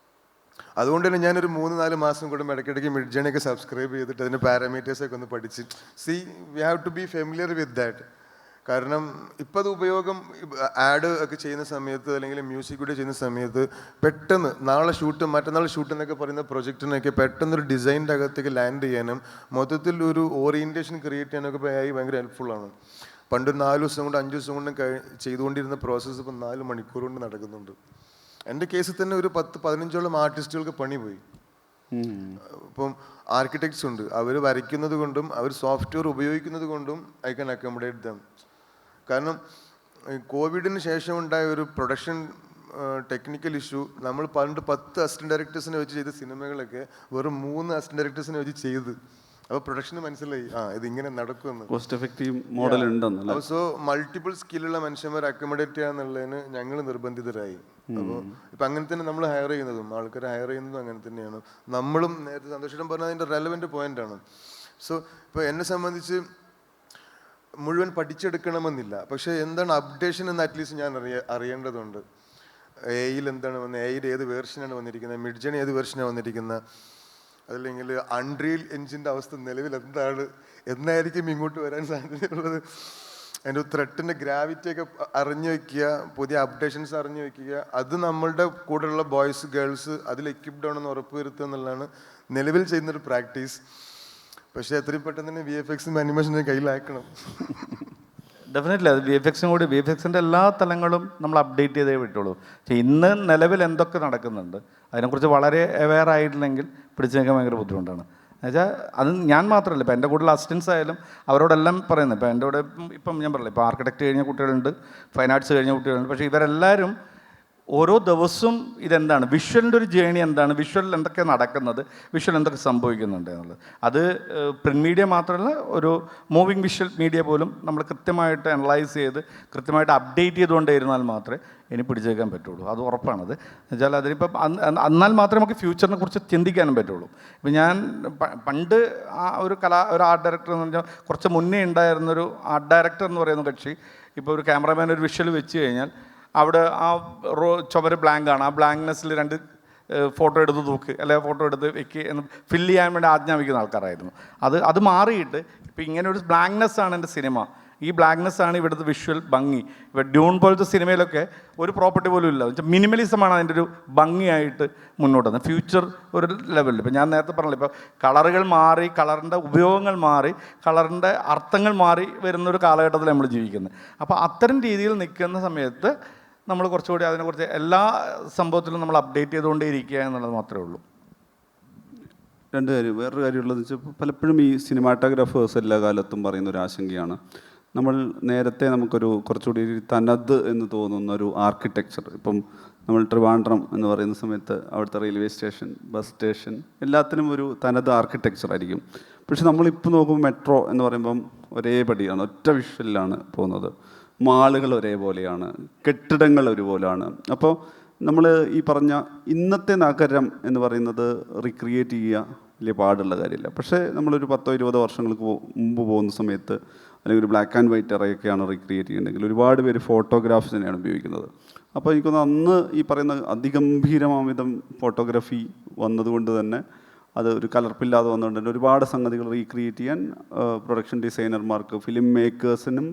അതുകൊണ്ട് തന്നെ ഞാനൊരു 3-4 മാസം കൂടുമ്പോൾ ഇടയ്ക്കിടയ്ക്ക് മിഡ്ജേണിയൊക്കെ സബ്സ്ക്രൈബ് ചെയ്തിട്ട് അതിൻ്റെ പാരാമീറ്റേഴ്സൊക്കെ ഒന്ന് പഠിച്ച് we have to be familiar with that. കാരണം ഇപ്പം അത് ഉപയോഗം ആഡ് ഒക്കെ ചെയ്യുന്ന സമയത്ത് അല്ലെങ്കിൽ മ്യൂസിക് വീഡിയോ ചെയ്യുന്ന സമയത്ത് പെട്ടെന്ന് നാളെ ഷൂട്ട് മറ്റന്നാൾ ഷൂട്ട് എന്നൊക്കെ പറയുന്ന പ്രൊജക്റ്റിനൊക്കെ പെട്ടെന്നൊരു ഡിസൈനിൻ്റെ അകത്തേക്ക് ലാൻഡ് ചെയ്യാനും മൊത്തത്തിൽ ഒരു ഓറിയൻറ്റേഷൻ ക്രിയേറ്റ് ചെയ്യാനൊക്കെ ഭയങ്കര ഹെൽപ്ഫുള്ളാണ്. പണ്ട് 4 ദിവസം കൊണ്ട് 5 ദിവസം കൊണ്ട് ചെയ്തുകൊണ്ടിരുന്ന പ്രോസസ്സ് ഇപ്പം 4 മണിക്കൂർ കൊണ്ട് നടക്കുന്നുണ്ട്. എൻ്റെ കേസിൽ തന്നെ ഒരു 10-15ഓളം ആർട്ടിസ്റ്റുകൾക്ക് പണി പോയി. ഇപ്പം ആർക്കിടെക്ട്സ് ഉണ്ട്, അവർ വരയ്ക്കുന്നത് കൊണ്ടും അവർ സോഫ്റ്റ്വെയർ ഉപയോഗിക്കുന്നത് കൊണ്ടും ഐ ക്യാൻ അക്കോമഡേറ്റ് ദം. കാരണം കോവിഡിന് ശേഷം ഉണ്ടായ ഒരു പ്രൊഡക്ഷൻ ടെക്നിക്കൽ ഇഷ്യൂ, നമ്മൾ പണ്ട് 10 അസിസ്റ്റന്റ് ഡയറക്ടേഴ്സിനെ വെച്ച് ചെയ്ത സിനിമകളൊക്കെ വെറും 3 അസിസ്റ്റന്റ് ഡയറക്ടേഴ്സിനെ വെച്ച് ചെയ്ത്. അപ്പോൾ പ്രൊഡക്ഷന് മനസ്സിലായി ഇതിങ്ങനെ നടക്കുമെന്ന്, കോസ്റ്റ് എഫക്റ്റീവ് മോഡൽ ഉണ്ടെന്ന്. സോ മൾട്ടിപ്പിൾ സ്കില്ലുള്ള മനുഷ്യന്മാർ അക്കോമഡേറ്റ് ചെയ്യാന്നുള്ളതിന് ഞങ്ങൾ നിർബന്ധിതരായി. അപ്പോൾ ഇപ്പം അങ്ങനെ തന്നെ നമ്മൾ ഹയർ ചെയ്യുന്നതും ആൾക്കാരെ ഹയർ ചെയ്യുന്നതും അങ്ങനെ തന്നെയാണ്. നമ്മളും നേരത്തെ സന്തോഷം പറഞ്ഞത് അതിൻ്റെ റെലവൻറ്റ് പോയിന്റാണ്. സോ ഇപ്പോൾ എന്നെ സംബന്ധിച്ച് മുഴുവൻ പഠിച്ചെടുക്കണമെന്നില്ല, പക്ഷേ എന്താണ് അപ്ഡേഷൻ എന്ന് അറ്റ്ലീസ്റ്റ് ഞാൻ അറിയേണ്ടതുണ്ട്. എയിൽ എന്താണ് വന്നത്, എയിൽ ഏത് വേർഷനാണ് വന്നിരിക്കുന്നത്, മിഡ്ജേണി ഏത് വേർഷനാണ് വന്നിരിക്കുന്നത്, അതല്ലെങ്കിൽ അൺറിയൽ എഞ്ചിൻ്റെ അവസ്ഥ നിലവിൽ എന്താണ്, എന്നായിരിക്കും ഇങ്ങോട്ട് വരാൻ സാധ്യതയുള്ളത്, അതിൻ്റെ ത്രെട്ടിൻ്റെ ഗ്രാവിറ്റിയൊക്കെ അറിഞ്ഞു വയ്ക്കുക, പുതിയ അപ്ഡേഷൻസ് അറിഞ്ഞു വയ്ക്കുക. അത് നമ്മളുടെ കൂടെയുള്ള ബോയ്സ് ഗേൾസ് അതിൽ എക്യുപ്ഡ് ആണെന്ന് ഉറപ്പുവരുത്തുക എന്നുള്ളതാണ് നിലവിൽ ചെയ്യുന്നൊരു പ്രാക്ടീസ്. പക്ഷേ എത്രയും പെട്ടെന്ന് തന്നെ VFXും അനിമേഷനും കയ്യിലാക്കണം. ഡെഫിനറ്റ്ലി അത് VFXിൻ്റെ എല്ലാ തലങ്ങളും നമ്മൾ അപ്ഡേറ്റ് ചെയ്തേ പറ്റുള്ളൂ. പക്ഷേ ഇന്ന് നിലവിൽ എന്തൊക്കെ നടക്കുന്നുണ്ട് അതിനെക്കുറിച്ച് വളരെ അവെയർ ആയിട്ടില്ലെങ്കിൽ പിടിച്ചു നിൽക്കാൻ ഭയങ്കര ബുദ്ധിമുട്ടാണ്. എന്നുവെച്ചാൽ അത് ഞാൻ മാത്രമല്ല, ഇപ്പോൾ എൻ്റെ കൂടുതൽ അസിസ്റ്റൻസ് ആയാലും അവരോടെല്ലാം പറയുന്നത്, ഇപ്പോൾ എൻ്റെ കൂടെ ഇപ്പം ഞാൻ പറഞ്ഞില്ല, ഇപ്പോൾ ആർക്കിടെക്ട് കഴിഞ്ഞ കുട്ടികളുണ്ട്, ഫൈൻ ആർട്സ് കഴിഞ്ഞ കുട്ടികളുണ്ട്, പക്ഷേ ഇവരെല്ലാവരും ഓരോ ദിവസവും ഇതെന്താണ് വിഷ്വലിൻ്റെ ഒരു ജേണി എന്താണ്, വിഷ്വലിൽ എന്തൊക്കെ നടക്കുന്നത്, വിഷ്വൽ എന്തൊക്കെ സംഭവിക്കുന്നുണ്ട് എന്നുള്ളത്. അത് പ്രിൻറ്റ് മീഡിയ മാത്രമല്ല, ഒരു മൂവിങ് വിഷ്വൽ മീഡിയ പോലും നമ്മൾ കൃത്യമായിട്ട് അനലൈസ് ചെയ്ത് കൃത്യമായിട്ട് അപ്ഡേറ്റ് ചെയ്തുകൊണ്ടേ ഇരുന്നാൽ മാത്രമേ ഇനി പിടിച്ചേക്കാൻ പറ്റുള്ളൂ. അത് ഉറപ്പാണത്. എന്നുവെച്ചാൽ അതിനിപ്പം എന്നാൽ മാത്രമേ നമുക്ക് ഫ്യൂച്ചറിനെ കുറിച്ച് ചിന്തിക്കാനും പറ്റുള്ളൂ. ഇപ്പം ഞാൻ പണ്ട് ഒരു ആർട്ട് ഡയറക്ടർ എന്ന് പറഞ്ഞാൽ കുറച്ച് മുന്നേ ഉണ്ടായിരുന്നൊരു ആർട്ട് ഡയറക്ടർ എന്ന് പറയുന്ന കക്ഷി ഇപ്പോൾ ഒരു ക്യാമറമാൻ ഒരു വിഷ്വൽ വെച്ച് കഴിഞ്ഞാൽ അവിടെ ആ ചുമര് ബ്ലാങ്കാണ്, ആ ബ്ലാങ്ക്നെസ്സിൽ 2 ഫോട്ടോ എടുത്ത് തൂക്ക് അല്ലെങ്കിൽ ഫോട്ടോ എടുത്ത് വെക്ക് എന്ന് ഫില്ല് ചെയ്യാൻ വേണ്ടി ആജ്ഞാപിക്കുന്ന ആൾക്കാരായിരുന്നു. അത് മാറിയിട്ട് ഇപ്പോൾ ഇങ്ങനെ ഒരു ബ്ലാങ്ക്നെസ്സാണ് എൻ്റെ സിനിമ, ഈ ബ്ലാക്ക്നെസ്സാണ് ഇവിടുത്തെ വിഷ്വൽ ഭംഗി. ഇപ്പോൾ ഡ്യൂൺ പോലത്തെ സിനിമയിലൊക്കെ ഒരു പ്രോപ്പർട്ടി പോലും ഇല്ല, വെച്ചാൽ മിനിമലിസമാണ് അതിൻ്റെ ഒരു ഭംഗിയായിട്ട് മുന്നോട്ട് വന്നത്. ഫ്യൂച്ചർ ഒരു ലെവലിൽ ഇപ്പോൾ ഞാൻ നേരത്തെ പറഞ്ഞില്ല, ഇപ്പോൾ കളറുകൾ മാറി, കളറിൻ്റെ ഉപയോഗങ്ങൾ മാറി, കളറിൻ്റെ അർത്ഥങ്ങൾ മാറി വരുന്നൊരു കാലഘട്ടത്തിൽ നമ്മൾ ജീവിക്കുന്നത്. അപ്പോൾ അത്തരം രീതിയിൽ നിൽക്കുന്ന സമയത്ത് നമ്മൾ കുറച്ചുകൂടി അതിനെക്കുറിച്ച് എല്ലാ സംഭവത്തിലും നമ്മൾ അപ്ഡേറ്റ് ചെയ്തുകൊണ്ടേ ഇരിക്കുക എന്നുള്ളത് മാത്രമേ ഉള്ളൂ. രണ്ട് കാര്യം. വേറൊരു കാര്യമുള്ളതെന്ന് വെച്ചാൽ പലപ്പോഴും ഈ സിനിമാറ്റോഗ്രാഫേഴ്സ് എല്ലാ കാലത്തും പറയുന്ന ഒരു ആശങ്കയാണ്, നമ്മൾ നേരത്തെ നമുക്കൊരു കുറച്ചുകൂടി തനത് എന്ന് തോന്നുന്ന ഒരു ആർക്കിടെക്ചർ, ഇപ്പം നമ്മൾ ട്രിവാൻഡ്രം എന്ന് പറയുന്ന സമയത്ത് അവിടുത്തെ റെയിൽവേ സ്റ്റേഷൻ, ബസ് സ്റ്റേഷൻ എല്ലാത്തിനും ഒരു തനത് ആർക്കിടെക്ചർ ആയിരിക്കും. പക്ഷെ നമ്മളിപ്പോൾ നോക്കുമ്പോൾ മെട്രോ എന്ന് പറയുമ്പം ഒരേ പടിയാണ്, ഒറ്റ വിഷ്വലിലാണ് പോകുന്നത്. മാളുകൾ ഒരേപോലെയാണ്, കെട്ടിടങ്ങൾ ഒരുപോലെയാണ്. അപ്പോൾ നമ്മൾ ഈ പറഞ്ഞ ഇന്നത്തെ നഗരം എന്ന് പറയുന്നത് റീക്രിയേറ്റ് ചെയ്യുക വലിയ പാടുള്ള കാര്യമില്ല. പക്ഷേ നമ്മളൊരു 10-20 വർഷങ്ങൾക്ക് മുമ്പ് പോകുന്ന സമയത്ത് അല്ലെങ്കിൽ ഒരു ബ്ലാക്ക് ആൻഡ് വൈറ്റ് അറയൊക്കെയാണ് റീക്രിയേറ്റ് ചെയ്യുന്നതെങ്കിൽ ഒരുപാട് പേര് ഫോട്ടോഗ്രാഫ്സ് തന്നെയാണ് ഉപയോഗിക്കുന്നത്. അപ്പോൾ എനിക്കൊന്ന് അന്ന് ഈ പറയുന്ന അതിഗംഭീരമാവിധം ഫോട്ടോഗ്രാഫി വന്നതുകൊണ്ട് തന്നെ അത് ഒരു കലർപ്പില്ലാതെ വന്നുകൊണ്ട് തന്നെ ഒരുപാട് സംഗതികൾ റീക്രിയേറ്റ് ചെയ്യാൻ പ്രൊഡക്ഷൻ ഡിസൈനർമാർക്ക്, ഫിലിം മേക്കേഴ്സിനും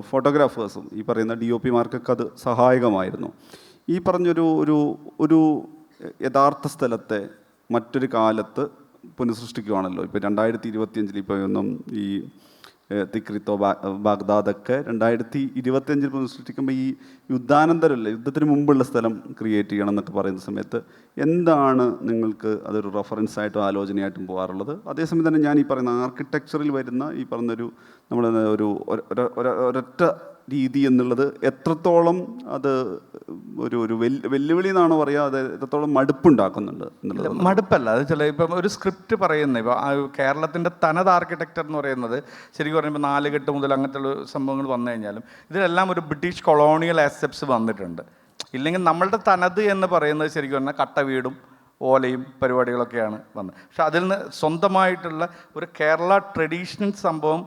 ഫോട്ടോഗ്രാഫേഴ്സും ഈ പറയുന്ന DOP മാർക്കൊക്കെ അത് സഹായകമായിരുന്നു. ഈ പറഞ്ഞൊരു ഒരു ഒരു യഥാർത്ഥ സ്ഥലത്തെ മറ്റൊരു കാലത്ത് പുനഃസൃഷ്ടിക്കുകയാണല്ലോ. ഇപ്പോൾ 2025 ഇപ്പോൾ ഒന്നും ഈ തിക്രിത്തോ ബാഗ്ദാദൊക്കെ 2025 പുനഃസൃഷ്ടിക്കുമ്പോൾ ഈ യുദ്ധാനന്തരമല്ല, യുദ്ധത്തിന് മുമ്പുള്ള സ്ഥലം ക്രിയേറ്റ് ചെയ്യണം എന്നൊക്കെ പറയുന്ന സമയത്ത് എന്താണ് നിങ്ങൾക്ക് അതൊരു റെഫറൻസായിട്ടും ആലോചനയായിട്ടും പോകാറുള്ളത്? അതേസമയം തന്നെ ഞാൻ ഈ പറയുന്ന ആർക്കിടെക്ചറിൽ വരുന്ന ഈ പറഞ്ഞൊരു നമ്മുടെ ഒരൊറ്റ രീതി എന്നുള്ളത് എത്രത്തോളം അത് ഒരു വെല്ലുവിളി എന്നാണോ പറയുക, അത് എത്രത്തോളം മടുപ്പുണ്ടാക്കുന്നുണ്ട് എന്നുള്ളത്? മടുപ്പല്ല, അത് ചില ഇപ്പം ഒരു സ്ക്രിപ്റ്റ് പറയുന്നത്, ഇപ്പോൾ കേരളത്തിൻ്റെ തനത് ആർക്കിടെക്ചർ എന്ന് പറയുന്നത് ശരിക്കും പറയുമ്പോൾ 4 കെട്ട് മുതൽ അങ്ങനത്തെ സംഭവങ്ങൾ വന്നു കഴിഞ്ഞാലും ഇതിലെല്ലാം ഒരു ബ്രിട്ടീഷ് കൊളോണിയൽ ആസ്പെക്ട്സ് വന്നിട്ടുണ്ട്. ഇല്ലെങ്കിൽ നമ്മളുടെ തനത് എന്ന് പറയുന്നത് ശരിക്കും പറഞ്ഞാൽ കട്ട വീടും ഓലയും പരിപാടികളൊക്കെയാണ് വന്നത്. പക്ഷെ അതിൽ നിന്ന് സ്വന്തമായിട്ടുള്ള ഒരു കേരള ട്രഡീഷണൽ സംഭവം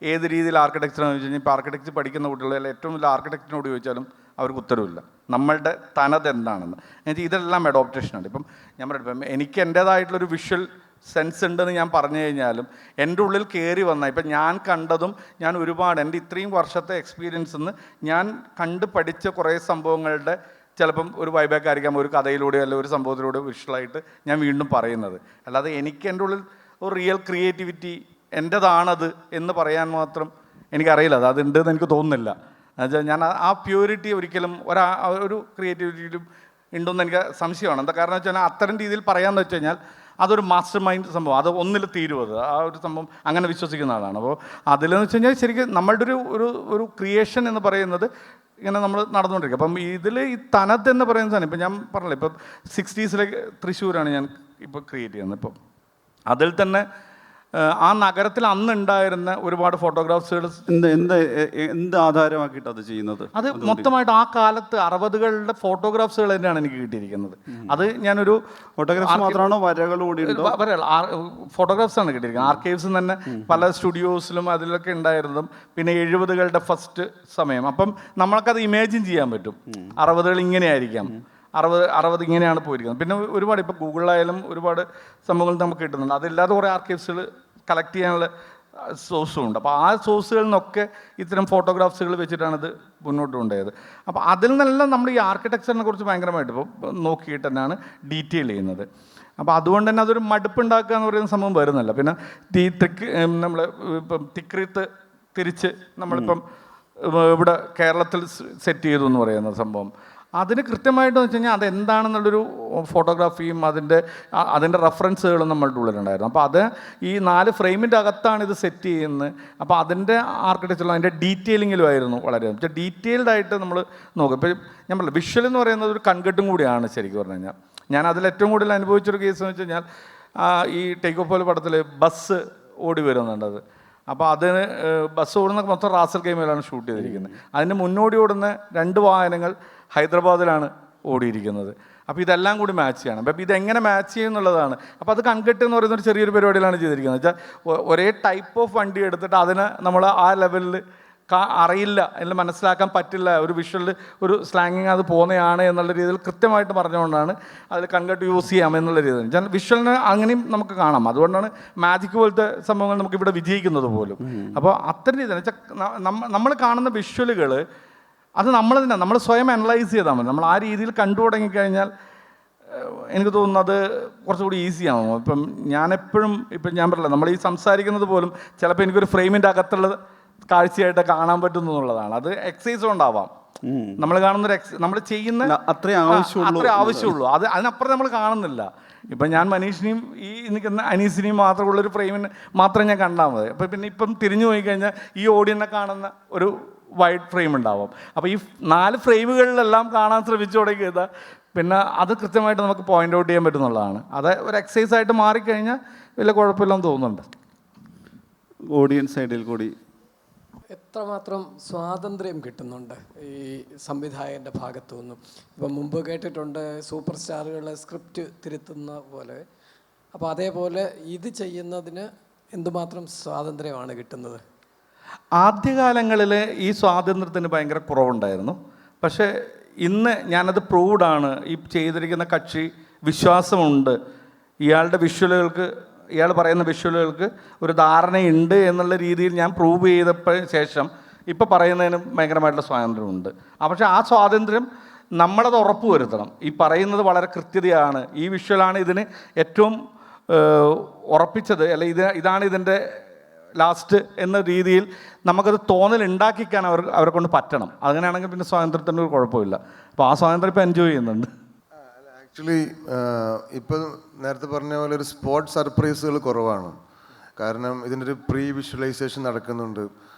ഏത് രീതിയിൽ ആർക്കിടെക്ചറാണെന്ന് ചോദിച്ചു കഴിഞ്ഞാൽ ഇപ്പോൾ ആർക്കിടെക്ചർ പഠിക്കുന്ന കുട്ടികളെ ഏറ്റവും വലിയ ആർക്കിടെക്റ്റിനോട് ചോദിച്ചാലും അവർക്ക് ഉത്തരവില്ല നമ്മളുടെ തനത് എന്താണെന്ന്. എന്നുവെച്ചാൽ ഇതെല്ലാം അഡോപ്റ്റേഷനാണ്. ഇപ്പം ഞാൻ പറയട്ടെ, എനിക്ക് എൻ്റേതായിട്ടുള്ളൊരു വിഷ്വൽ സെൻസ് ഉണ്ടെന്ന് ഞാൻ പറഞ്ഞു കഴിഞ്ഞാലും എൻ്റെ ഉള്ളിൽ കയറി വന്നാൽ ഇപ്പം ഞാൻ കണ്ടതും ഞാൻ ഒരുപാട് എൻ്റെ ഇത്രയും വർഷത്തെ എക്സ്പീരിയൻസിൽ നിന്ന് ഞാൻ കണ്ട് പഠിച്ച കുറേ സംഭവങ്ങളുടെ ചിലപ്പം ഒരു വൈബാക്ക് ആയിരിക്കാം, ഒരു കഥയിലൂടെ അല്ലെങ്കിൽ ഒരു സംഭവത്തിലൂടെ വിഷ്വലായിട്ട് ഞാൻ വീണ്ടും പറയുന്നത്. അല്ലാതെ എനിക്ക് എൻ്റെ ഉള്ളിൽ ഒരു റിയൽ ക്രിയേറ്റിവിറ്റി എൻ്റേതാണത് എന്ന് പറയാൻ മാത്രം എനിക്കറിയില്ല, അത് അതുണ്ടെന്ന് എനിക്ക് തോന്നുന്നില്ല. എന്നുവെച്ചാൽ ഞാൻ ആ പ്യൂരിറ്റി ഒരിക്കലും ഒരു ക്രിയേറ്റിവിറ്റിയിലും ഉണ്ടെന്ന് എനിക്ക് സംശയമാണ്. എന്താ കാരണം വെച്ച് കഴിഞ്ഞാൽ അത്തരം രീതിയിൽ പറയാമെന്ന് വെച്ച് കഴിഞ്ഞാൽ അതൊരു മാസ്റ്റർ മൈൻഡ് സംഭവം, അത് ഒന്നിൽ തീരുവത് ആ ഒരു സംഭവം അങ്ങനെ വിശ്വസിക്കുന്ന ആളാണ്. അപ്പോൾ അതിലെന്ന് വെച്ച് കഴിഞ്ഞാൽ ശരിക്കും നമ്മളുടെ ഒരു ക്രിയേഷൻ എന്ന് പറയുന്നത് ഇങ്ങനെ നമ്മൾ നടന്നുകൊണ്ടിരിക്കുക. അപ്പം ഇതിൽ ഈ തനത് എന്ന് പറയുന്ന സാധനം ഇപ്പം ഞാൻ പറഞ്ഞില്ല, ഇപ്പം 60s തൃശ്ശൂരാണ് ഞാൻ ഇപ്പോൾ ക്രിയേറ്റ് ചെയ്യുന്നത്. ഇപ്പം അതിൽ തന്നെ ആ നഗരത്തിൽ അന്നുണ്ടായിരുന്ന ഒരുപാട് ഫോട്ടോഗ്രാഫ്സുകൾ എന്ത് ആധാരമാക്കിയിട്ട് അത് ചെയ്യുന്നത്, അത് മൊത്തമായിട്ട് ആ കാലത്ത് 60കളുടെ ഫോട്ടോഗ്രാഫ്സുകൾ തന്നെയാണ് എനിക്ക് കിട്ടിയിരിക്കുന്നത്. അത് ഞാനൊരു ഫോട്ടോഗ്രാഫ്സ് മാത്രമാണോ ഫോട്ടോഗ്രാഫ്സാണ് കിട്ടിയിരിക്കുന്നത്. ആർക്കൈവ്സിൽ തന്നെ പല സ്റ്റുഡിയോസിലും അതിലൊക്കെ ഉണ്ടായിരുന്നതും പിന്നെ 70കളുടെ ഫസ്റ്റ് സമയം. അപ്പം നമ്മൾക്കത് ഇമാജിൻ ചെയ്യാൻ പറ്റും 60കൾ ഇങ്ങനെയായിരിക്കാം, 60 ഇങ്ങനെയാണ് പോയിരിക്കുന്നത്. പിന്നെ ഒരുപാട് ഇപ്പോൾ ഗൂഗിളിലായാലും ഒരുപാട് സംഭവങ്ങൾ നമുക്ക് കിട്ടുന്നുണ്ട്. അതില്ലാതെ കുറേ ആർക്കൈവ്സുകൾ കളക്ട് ചെയ്യാനുള്ള സോഴ്സും ഉണ്ട്. അപ്പോൾ ആ സോഴ്സുകളിൽ നിന്നൊക്കെ ഇത്തരം ഫോട്ടോഗ്രാഫ്സുകൾ വെച്ചിട്ടാണ് ഇത് മുന്നോട്ട് കൊണ്ടുപോയത്. അപ്പോൾ അതിൽ നിന്നെല്ലാം നമ്മൾ ഈ ആർക്കിടെക്ചറിനെ കുറിച്ച് ഭയങ്കരമായിട്ട് ഇപ്പോൾ നോക്കിയിട്ട് തന്നെയാണ് ഡീറ്റെയിൽ ചെയ്യുന്നത്. അപ്പോൾ അതുകൊണ്ട് തന്നെ അതൊരു മടുപ്പുണ്ടാക്കുക എന്ന് പറയുന്ന സംഭവം വരുന്നില്ല. പിന്നെ നമ്മൾ ഇപ്പം തിക്രീത്ത് തിരിച്ച് നമ്മളിപ്പം ഇവിടെ കേരളത്തിൽ സെറ്റ് ചെയ്തു എന്ന് പറയുന്ന സംഭവം, അതിന് കൃത്യമായിട്ട് വെച്ച് കഴിഞ്ഞാൽ അതെന്താണെന്നുള്ളൊരു ഫോട്ടോഗ്രാഫിയും അതിൻ്റെ റെഫറൻസുകളും നമ്മളുടെ ഉള്ളിലുണ്ടായിരുന്നു. അപ്പോൾ അത് ഈ 4 ഫ്രെയിമിൻ്റെ അകത്താണ് ഇത് സെറ്റ് ചെയ്യുന്നത്. അപ്പോൾ അതിൻ്റെ ആർക്കിടെക്ചറിലും അതിൻ്റെ ഡീറ്റെയിലിങ്ങിലും ആയിരുന്നു വളരെ ഡീറ്റെയിൽഡ് ആയിട്ട് നമ്മൾ നോക്കും. ഇപ്പോൾ ഞാൻ പറഞ്ഞില്ല, വിഷ്വൽ എന്ന് പറയുന്നത് ഒരു കൺകെട്ടും കൂടിയാണ് ശരിക്കും പറഞ്ഞു കഴിഞ്ഞാൽ. ഞാൻ അതിൽ ഏറ്റവും കൂടുതൽ അനുഭവിച്ചൊരു കേസ് എന്ന് വെച്ച് കഴിഞ്ഞാൽ ഈ ടേക്ക് ഓഫ് പോലെ പടത്തിൽ ബസ് ഓടി വരുന്നുണ്ട്. അത് അപ്പോൾ അതിന് ബസ് ഓടുന്ന മൊത്തം റാസൽ കൈമയിലാണ് ഷൂട്ട് ചെയ്തിരിക്കുന്നത്. അതിന് മുന്നോടി ഓടുന്ന 2 വാഹനങ്ങൾ ഹൈദരാബാദിലാണ് ഓടിയിരിക്കുന്നത്. അപ്പോൾ ഇതെല്ലാം കൂടി മാച്ച് ചെയ്യണം. അപ്പോൾ ഇതെങ്ങനെ മാച്ച് ചെയ്യും എന്നുള്ളതാണ്. അപ്പോൾ അത് കൺകെട്ട് എന്ന് പറയുന്ന ഒരു ചെറിയൊരു പരിപാടിയിലാണ് ചെയ്തിരിക്കുന്നത്. വെച്ചാൽ ഒരേ ടൈപ്പ് ഓഫ് വണ്ടി എടുത്തിട്ട് അതിന് നമ്മൾ ആ ലെവലിൽ അറിയില്ല അല്ലെങ്കിൽ മനസ്സിലാക്കാൻ പറ്റില്ല, ഒരു വിഷ്വലിൽ ഒരു സ്ലാങ്ങിങ് അത് പോകുന്നതാണ് എന്നുള്ള രീതിയിൽ കൃത്യമായിട്ട് പറഞ്ഞുകൊണ്ടാണ് അതിൽ കൺകെട്ട് യൂസ് ചെയ്യാം എന്നുള്ള രീതിയിൽ. ഞാൻ വിഷ്വലിന് അങ്ങനെയും നമുക്ക് കാണാം. അതുകൊണ്ടാണ് മാജിക് പോലത്തെ സംഭവങ്ങൾ നമുക്ക് ഇവിടെ വിജയിക്കുന്നത് പോലും. അപ്പോൾ അത്തരം രീതിയിൽ വെച്ചാൽ നമ്മൾ കാണുന്ന വിഷ്വലുകൾ അത് നമ്മൾ സ്വയം അനലൈസ് ചെയ്താൽ മതി. നമ്മൾ ആ രീതിയിൽ കണ്ടു തുടങ്ങിക്കഴിഞ്ഞാൽ എനിക്ക് തോന്നുന്നു അത് കുറച്ചുകൂടി ഈസിയാവും. ഇപ്പം ഞാനെപ്പോഴും ഞാൻ പറയില്ല, നമ്മൾ ഈ സംസാരിക്കുന്നത് പോലും ചിലപ്പോൾ എനിക്കൊരു ഫ്രെയിമിൻ്റെ അകത്തുള്ള കാഴ്ചയായിട്ട് കാണാൻ പറ്റുന്നു എന്നുള്ളതാണ്. അത് എക്സസൈസ് കൊണ്ടാവാം. നമ്മൾ കാണുന്ന നമ്മൾ ചെയ്യുന്ന അത്രേ ആവശ്യമുള്ളൂ. അതിനപ്പുറം നമ്മൾ കാണുന്നില്ല. ഇപ്പം ഞാൻ മനീഷിനെയും ഈ നിൽക്കുന്ന അനീസിനെയും മാത്രമുള്ളൊരു ഫ്രെയിമിന് മാത്രം ഞാൻ കണ്ടാൽ മതി. അപ്പം പിന്നെ ഇപ്പം തിരിഞ്ഞു പോയി കഴിഞ്ഞാൽ ഈ ഓഡിയനെ കാണുന്ന ഒരു വൈഡ് ഫ്രെയിം ഉണ്ടാവും. അപ്പോൾ ഈ 4 ഫ്രെയിമുകളിലെല്ലാം കാണാൻ ശ്രമിച്ചു തുടങ്ങിയത് പിന്നെ അത് കൃത്യമായിട്ട് നമുക്ക് പോയിൻ്റ് ഔട്ട് ചെയ്യാൻ പറ്റുന്നുള്ളതാണ്. അത് ഒരു എക്സസൈസ് ആയിട്ട് മാറിക്കഴിഞ്ഞാൽ വലിയ കുഴപ്പമില്ലെന്ന് തോന്നുന്നുണ്ട്. ഓഡിയൻസ് സൈഡിൽ കൂടി എത്രമാത്രം സ്വാതന്ത്ര്യം കിട്ടുന്നുണ്ട് ഈ സംവിധായകൻ്റെ ഭാഗത്തു നിന്നും. ഇപ്പം മുമ്പ് കേട്ടിട്ടുണ്ട് സൂപ്പർ സ്റ്റാറുകൾ സ്ക്രിപ്റ്റ് തിരുത്തുന്ന പോലെ. അപ്പോൾ അതേപോലെ ഇത് ചെയ്യുന്നതിന് എന്തുമാത്രം സ്വാതന്ത്ര്യമാണ് കിട്ടുന്നത്? ആദ്യകാലങ്ങളിൽ ഈ സ്വാതന്ത്ര്യത്തിന് ഭയങ്കര കുറവുണ്ടായിരുന്നു. പക്ഷേ ഇന്ന് ഞാനത് പ്രൂവ്ഡാണ്. ഈ ചെയ്തിരിക്കുന്ന കക്ഷി വിശ്വാസമുണ്ട്, ഇയാളുടെ വിഷ്വലുകൾക്ക്, ഇയാൾ പറയുന്ന വിഷ്വലുകൾക്ക് ഒരു ധാരണയുണ്ട് എന്നുള്ള രീതിയിൽ ഞാൻ പ്രൂവ് ചെയ്തപ്പോൾ ശേഷം ഇപ്പോൾ പറയുന്നതിന് ഭയങ്കരമായിട്ടുള്ള സ്വാതന്ത്ര്യമുണ്ട്. പക്ഷേ ആ സ്വാതന്ത്ര്യം നമ്മളത് ഉറപ്പ് വരുത്തണം. ഈ പറയുന്നത് വളരെ കൃത്യതയാണ്, ഈ വിഷ്വലാണ് ഇതിന് ഏറ്റവും ഉറപ്പിച്ചത്, അല്ലെ ഇതാണ് ഇതിൻ്റെ ലാസ്റ്റ് എന്ന രീതിയിൽ നമുക്കത് തോന്നലുണ്ടാക്കിക്കാൻ അവരെ കൊണ്ട് പറ്റണം. അങ്ങനെയാണെങ്കിൽ പിന്നെ സ്വാതന്ത്ര്യത്തിൻ്റെ ഒരു കുഴപ്പമില്ല. അപ്പോൾ ആ സ്വാതന്ത്ര്യം ഇപ്പോൾ എൻജോയ് ചെയ്യുന്നുണ്ട്. ആക്ച്വലി ഇപ്പം നേരത്തെ പറഞ്ഞ പോലെ ഒരു സ്പോട്ട് സർപ്രൈസുകൾ കുറവാണ്. കാരണം ഇതിൻ്റെ ഒരു പ്രീ വിഷ്വലൈസേഷൻ നടക്കുന്നുണ്ട്,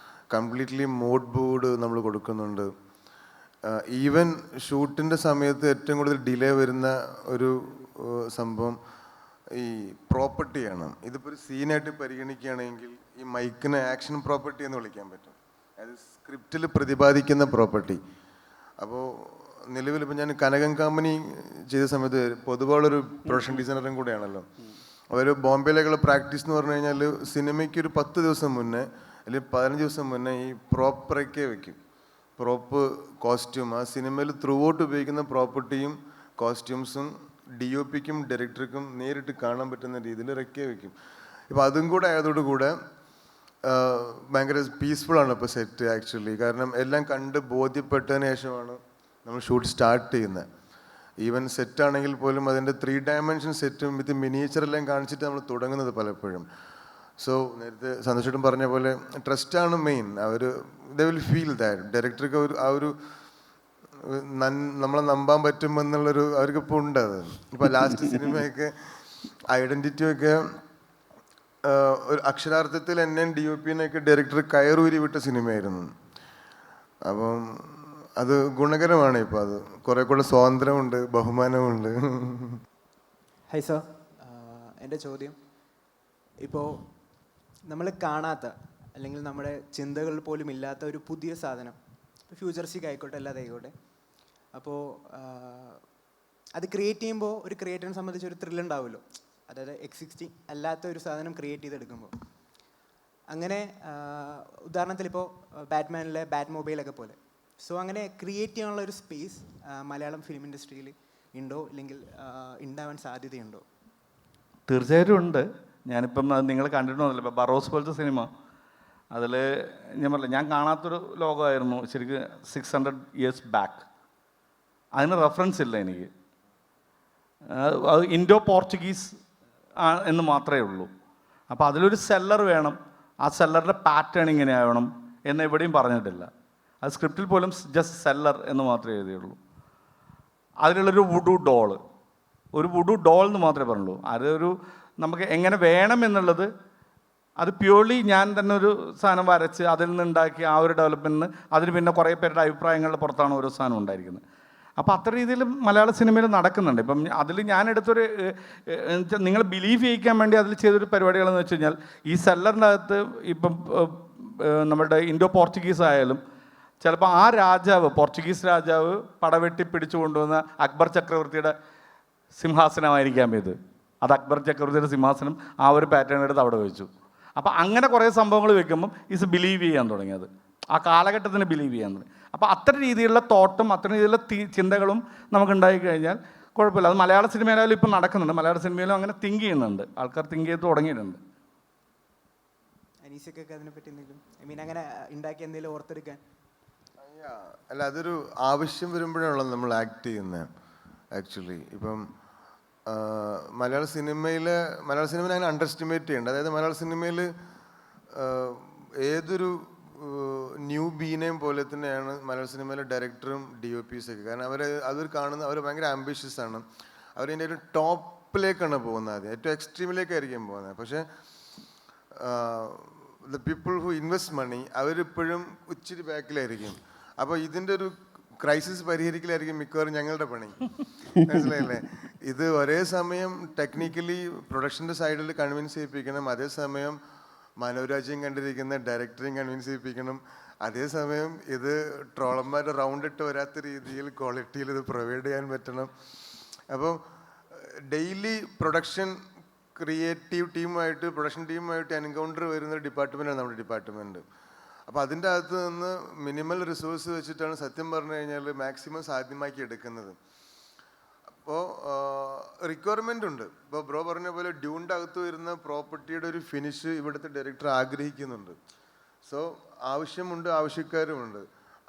കംപ്ലീറ്റ്ലി മോഡ് ബോർഡ് നമ്മൾ കൊടുക്കുന്നുണ്ട്. ഈവൻ ഷൂട്ടിൻ്റെ സമയത്ത് ഏറ്റവും കൂടുതൽ ഡിലേ വരുന്ന ഒരു സംഭവം ഈ പ്രോപ്പർട്ടിയാണ്. ഇതിപ്പോൾ ഒരു സീനായിട്ട് പരിഗണിക്കുകയാണെങ്കിൽ ഈ മൈക്കിന് ആക്ഷൻ പ്രോപ്പർട്ടി എന്ന് വിളിക്കാൻ പറ്റും. അതായത് സ്ക്രിപ്റ്റിൽ പ്രതിപാദിക്കുന്ന പ്രോപ്പർട്ടി. അപ്പോൾ നിലവിൽ ഇപ്പം ഞാൻ കനകം കമ്പനി ചെയ്ത സമയത്ത് പൊതുവാളൊരു പ്രൊഡക്ഷൻ ഡിസൈനറും കൂടെയാണല്ലോ. അവർ ബോംബെയിലേക്കുള്ള പ്രാക്ടീസ് എന്ന് പറഞ്ഞു കഴിഞ്ഞാൽ സിനിമയ്ക്ക് ഒരു 10 ദിവസം മുന്നേ അല്ലെങ്കിൽ 15 ദിവസം മുന്നേ ഈ പ്രോപ്പറൊക്കെ വെക്കും. പ്രോപ്പ് കോസ്റ്റ്യൂം ആ സിനിമയിൽ ത്രൂ ഔട്ട് ഉപയോഗിക്കുന്ന പ്രോപ്പർട്ടിയും കോസ്റ്റ്യൂംസും DOPക്കും ഡയറക്ടർക്കും നേരിട്ട് കാണാൻ പറ്റുന്ന രീതിയിൽ റെക്കെ വയ്ക്കും. ഇപ്പോൾ അതും കൂടെ ആയതോടുകൂടെ ഭയങ്കര പീസ്ഫുള്ളാണ് ഇപ്പോൾ സെറ്റ് ആക്ച്വലി. കാരണം എല്ലാം കണ്ട് ബോധ്യപ്പെട്ടതിന് ശേഷമാണ് നമ്മൾ ഷൂട്ട് സ്റ്റാർട്ട് ചെയ്യുന്നത്. ഈവൻ സെറ്റാണെങ്കിൽ പോലും അതിൻ്റെ 3 ഡയമെൻഷൻ സെറ്റും വിത്ത് മിനിയേച്ചറെല്ലാം കാണിച്ചിട്ട് നമ്മൾ തുടങ്ങുന്നത് പലപ്പോഴും. സോ നേരത്തെ സന്തോഷം പറഞ്ഞ പോലെ ട്രസ്റ്റാണ് മെയിൻ. അവർ ദേ വിൽ ഫീൽ ദാറ്റ് ഡയറക്ടർക്ക് ആ ഒരു നമ്മളെ നമ്പാൻ പറ്റുമെന്നുള്ളൊരു അവർക്കിപ്പോൾ ഉണ്ട്. അത് ഇപ്പോൾ ലാസ്റ്റ് സിനിമയൊക്കെ ഐഡൻറ്റിറ്റിയൊക്കെ ഒരു അക്ഷരാർത്ഥത്തിൽ എന്നെയും DOPനെയൊക്കെ ഡയറക്ടർ കയറൂരി വിട്ട സിനിമയായിരുന്നു. അപ്പം അത് ഗുണകരമാണ്. ഇപ്പോൾ അത് കുറേ കൂടെ സ്വാതന്ത്ര്യമുണ്ട്, ബഹുമാനമുണ്ട്. ഹൈ സർ, എൻ്റെ ചോദ്യം, ഇപ്പോൾ നമ്മൾ കാണാത്ത അല്ലെങ്കിൽ നമ്മുടെ ചിന്തകളിൽ പോലും ഇല്ലാത്ത ഒരു പുതിയ സാധനം, ഫ്യൂച്ചറിസ്റ്റിക് ആയിക്കോട്ടെ അല്ലാതെ ആയിക്കോട്ടെ, അപ്പോൾ അത് ക്രിയേറ്റ് ചെയ്യുമ്പോൾ ഒരു ക്രിയേറ്ററിനെ സംബന്ധിച്ച് ഒരു ത്രില്ല് ഉണ്ടാവുമല്ലോ. അതായത് എക്സിസ്റ്റിംഗ് അല്ലാത്ത ഒരു സാധനം ക്രിയേറ്റ് ചെയ്തെടുക്കുമ്പോൾ. അങ്ങനെ ഉദാഹരണത്തിൽ ഇപ്പോൾ ബാറ്റ്മാനിലെ ബാറ്റ് മൊബൈലൊക്കെ പോലെ. സോ അങ്ങനെ ക്രിയേറ്റ് ചെയ്യാനുള്ള ഒരു സ്പേസ് മലയാളം ഫിലിം ഇൻഡസ്ട്രിയിൽ ഉണ്ടോ, അല്ലെങ്കിൽ ഉണ്ടാവാൻ സാധ്യതയുണ്ടോ? തീർച്ചയായിട്ടും ഉണ്ട്. ഞാനിപ്പം നിങ്ങൾ കണ്ടിട്ടുണ്ടല്ലോ, ഇപ്പോൾ ബറോസ് പോലത്തെ സിനിമ, അതിൽ ഞാൻ പറഞ്ഞില്ല, ഞാൻ കാണാത്തൊരു ലോകമായിരുന്നു ശരിക്കും 600 years ബാക്ക്. അതിന് റെഫറൻസ് ഇല്ല എനിക്ക്. അത് ഇൻഡോ പോർച്ചുഗീസ് എന്ന് മാത്രമേ ഉള്ളൂ. അപ്പോൾ അതിലൊരു സെല്ലർ വേണം, ആ സെല്ലറിൻ്റെ പാറ്റേൺ ഇങ്ങനെ ആവണം എന്ന് എവിടെയും പറഞ്ഞിട്ടില്ല. അത് സ്ക്രിപ്റ്റിൽ പോലും ജസ്റ്റ് സെല്ലർ എന്ന് മാത്രമേ എഴുതിയുള്ളൂ. അതിലുള്ളൊരു വുഡു ഡോള്, ഒരു വുഡു ഡോൾ എന്ന് മാത്രമേ പറഞ്ഞുള്ളൂ. അതൊരു നമുക്ക് എങ്ങനെ വേണം എന്നുള്ളത് അത് പ്യൂർലി ഞാൻ തന്നെ ഒരു സാധനം വരച്ച് അതിൽ നിന്നുണ്ടാക്കി ആ ഒരു ഡെവലപ്മെൻറ്റിന് അതിന് പിന്നെ കുറേ പേരുടെ അഭിപ്രായങ്ങളുടെ പുറത്താണ് ഓരോ സാധനം ഉണ്ടായിരിക്കുന്നത്. അപ്പോൾ അത്ര രീതിയിൽ മലയാള സിനിമയിൽ നടക്കുന്നുണ്ട്. ഇപ്പം അതിൽ ഞാൻ എടുത്തൊരു നിങ്ങൾ ബിലീവ് ചെയ്യിക്കാൻ വേണ്ടി അതിൽ ചെയ്തൊരു പരിപാടികളെന്ന് വെച്ച് കഴിഞ്ഞാൽ ഈ സെല്ലറിൻ്റെ അകത്ത് ഇപ്പം നമ്മുടെ ഇൻഡോ പോർച്ചുഗീസ് ആയാലും ചിലപ്പോൾ ആ രാജാവ്, പോർച്ചുഗീസ് രാജാവ് പടവെട്ടി പിടിച്ചു കൊണ്ടുവന്ന അക്ബർ ചക്രവർത്തിയുടെ സിംഹാസനമായിരിക്കാം ഇത്. അത് അക്ബർ ചക്രവർത്തിയുടെ സിംഹാസനം ആ ഒരു പാറ്റേൺ എടുത്ത് അവിടെ വെച്ചു. അപ്പോൾ അങ്ങനെ കുറേ സംഭവങ്ങൾ വെക്കുമ്പം ഇത് ബിലീവ് ചെയ്യാൻ തുടങ്ങിയത്, ആ കാലഘട്ടത്തിന് ബിലീവ് ചെയ്യാൻ തുടങ്ങി. അപ്പോൾ അത്ര രീതിയിലുള്ള തോട്ടും അത്ര രീതിയിലുള്ള ചിന്തകളും നമുക്കുണ്ടായി കഴിഞ്ഞാൽ കുഴപ്പമില്ല. അത് മലയാള സിനിമയിലായാലും ഇപ്പം നടക്കുന്നുണ്ട്. മലയാള സിനിമയിലും അങ്ങനെ തിങ്ക് ചെയ്യുന്നുണ്ട്, ആൾക്കാർ തിങ്ക് ചെയ്ത് തുടങ്ങിയിട്ടുണ്ട്. അനീസക്കൊക്കെ അതിനെപ്പറ്റി എന്തെങ്കിലും, ഐ മീൻ അങ്ങനെ ഉണ്ടാക്കി എന്തെങ്കിലും ഓർത്തെടുക്കാൻ? അല്ല, അതൊരു ആവശ്യം വരുമ്പോഴാണല്ലോ നമ്മൾ ആക്ട് ചെയ്യുന്നത്. ആക്ച്വലി ഇപ്പം മലയാള സിനിമയിൽ അങ്ങനെ അണ്ടർ എസ്റ്റിമേറ്റ് ചെയ്യേണ്ട. അതായത് മലയാള സിനിമയിൽ ഏതൊരു ന്യൂ ബീനെയും പോലെ തന്നെയാണ് മലയാള സിനിമയിലെ ഡയറക്ടറും DOPs ഒക്കെ. കാരണം അവർ ഭയങ്കര ആംബിഷ്യസ് ആണ്. അവരതിൻ്റെ ഒരു ടോപ്പിലേക്കാണ് പോകുന്നത്, ആദ്യം ഏറ്റവും എക്സ്ട്രീമിലേക്കായിരിക്കും പോകുന്നത്. പക്ഷേ ദ പീപ്പിൾ ഹു ഇൻവെസ്റ്റ് മണി അവരിപ്പോഴും ഇച്ചിരി ബാക്കിലായിരിക്കും. അപ്പോൾ ഇതിൻ്റെ ഒരു ക്രൈസിസ് പരിഹരിക്കലായിരിക്കും മിക്കവാറും ഞങ്ങളുടെ പണി. മനസ്സിലായില്ലേ? ഇത് ഒരേ സമയം ടെക്നിക്കലി പ്രൊഡക്ഷൻ്റെ സൈഡിൽ കൺവിൻസ് ചെയ്യിപ്പിക്കണം, അതേസമയം മനോരാജ്യം കണ്ടിരിക്കുന്ന ഡയറക്ടറെയും കൺവിൻസ് ചെയ്യിപ്പിക്കണം, അതേസമയം ഇത് ട്രോളന്മാരുടെ റൗണ്ട് ഇട്ട് വരാത്ത രീതിയിൽ ക്വാളിറ്റിയിൽ ഇത് പ്രൊവൈഡ് ചെയ്യാൻ പറ്റണം. അപ്പോൾ ഡെയിലി പ്രൊഡക്ഷൻ പ്രൊഡക്ഷൻ ടീമുമായിട്ട് എൻകൗണ്ടർ വരുന്ന ഡിപ്പാർട്ട്മെൻറ്റാണ് നമ്മുടെ ഡിപ്പാർട്ട്മെൻറ്റ്. അപ്പോൾ അതിൻ്റെ അകത്ത് നിന്ന് മിനിമൽ റിസോഴ്സ് വെച്ചിട്ടാണ് സത്യം പറഞ്ഞു കഴിഞ്ഞാൽ മാക്സിമം സാധ്യമാക്കി എടുക്കുന്നത്. അപ്പോൾ റിക്വയർമെൻ്റ് ഉണ്ട്. ഇപ്പോൾ ബ്രോ പറഞ്ഞ പോലെ ഡ്യൂണിൻ്റെ അകത്ത് വരുന്ന പ്രോപ്പർട്ടിയുടെ ഒരു ഫിനിഷ് ഇവിടുത്തെ ഡയറക്ടർ ആഗ്രഹിക്കുന്നുണ്ട്. സോ ആവശ്യമുണ്ട്, ആവശ്യക്കാരുമുണ്ട്.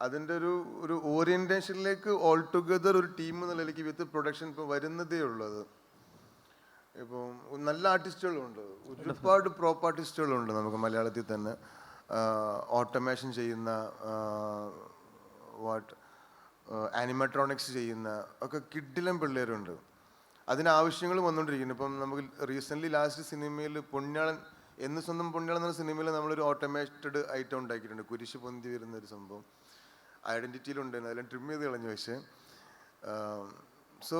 അതിൻ്റെ ഒരു ഓറിയൻറ്റേഷനിലേക്ക് ഓൾ ടുഗദർ ഒരു ടീം എന്ന നിലയ്ക്ക് വിത്ത് പ്രൊഡക്ഷൻ ഇപ്പോൾ വരുന്നതേ ഉള്ളത്. ഇപ്പം നല്ല ആർട്ടിസ്റ്റുകളുണ്ട്, ഒരുപാട് പ്രോപ്പ് ആർട്ടിസ്റ്റുകളുണ്ട് നമുക്ക് മലയാളത്തിൽ തന്നെ. ഓട്ടോമേഷൻ ചെയ്യുന്ന, ആനിമട്രോണിക്സ് ചെയ്യുന്ന ഒക്കെ കിഡിലും പിള്ളേരുണ്ട്. അതിന് ആവശ്യങ്ങൾ വന്നുകൊണ്ടിരിക്കുന്നു. ഇപ്പം നമുക്ക് റീസെൻ്റ്ലി ലാസ്റ്റ് സിനിമയിൽ പൊന്യാളൻ സ്വന്തം പൊന്യാളൻ എന്ന സിനിമയിൽ നമ്മളൊരു ഓട്ടോമേറ്റഡ് ഐറ്റം ഉണ്ടാക്കിയിട്ടുണ്ട്. കുരിശ് പൊന്തി വരുന്നൊരു സംഭവം ഐഡൻറ്റിറ്റിയിലുണ്ടായിരുന്നു, അതെല്ലാം ട്രിം ചെയ്ത് കളഞ്ഞു. പക്ഷേ സോ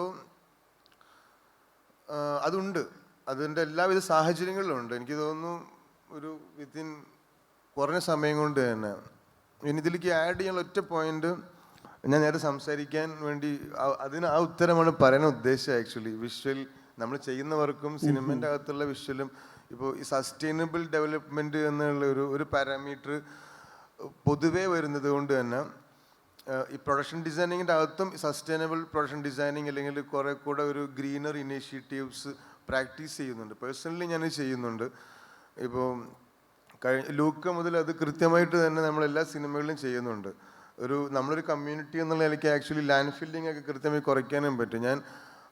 അതുണ്ട്, അതിൻ്റെ എല്ലാവിധ സാഹചര്യങ്ങളിലും ഉണ്ട്. എനിക്ക് തോന്നുന്നു ഒരു വിത്തിൻ കുറഞ്ഞ സമയം കൊണ്ട് തന്നെ. ഇനി ഇതിലേക്ക് ആഡ് ചെയ്യാനുള്ള ഒറ്റ പോയിന്റ് ഞാൻ നേരെ സംസാരിക്കാൻ വേണ്ടി ആ ഉത്തരമാണ് പറയാൻ ഉദ്ദേശിച്ചത്. ആക്ച്വലി വിഷ്വൽ നമ്മൾ ചെയ്യുന്ന വർക്കും സിനിമേൻ്റെ അകത്തുള്ള വിഷ്വലും ഇപ്പോൾ ഈ സസ്റ്റൈനബിൾ ഡെവലപ്മെൻറ്റ് എന്നുള്ള ഒരു പാരാമീറ്റർ പൊതുവേ വരുന്നത് കൊണ്ട് തന്നെ ഈ പ്രൊഡക്ഷൻ ഡിസൈനിങ്ങിൻ്റെ അകത്തും സസ്റ്റൈനബിൾ പ്രൊഡക്ഷൻ ഡിസൈനിങ് അല്ലെങ്കിൽ കുറേ കൂടെ ഒരു ഗ്രീനർ ഇനീഷ്യേറ്റീവ്സ് പ്രാക്ടീസ് ചെയ്യുന്നുണ്ട്. പേഴ്സണലി ഞാൻ ചെയ്യുന്നുണ്ട്. ഇപ്പോൾ ലൂക്ക മുതൽ അത് കൃത്യമായിട്ട് തന്നെ നമ്മളെല്ലാ സിനിമകളിലും ചെയ്യുന്നുണ്ട്. നമ്മളൊരു കമ്മ്യൂണിറ്റി എന്നുള്ള നിലയ്ക്ക് ആക്ച്വലി ലാൻഡ് ഫില്ലിംഗ് ഒക്കെ കൃത്യമായി കുറയ്ക്കാനും പറ്റും. ഞാൻ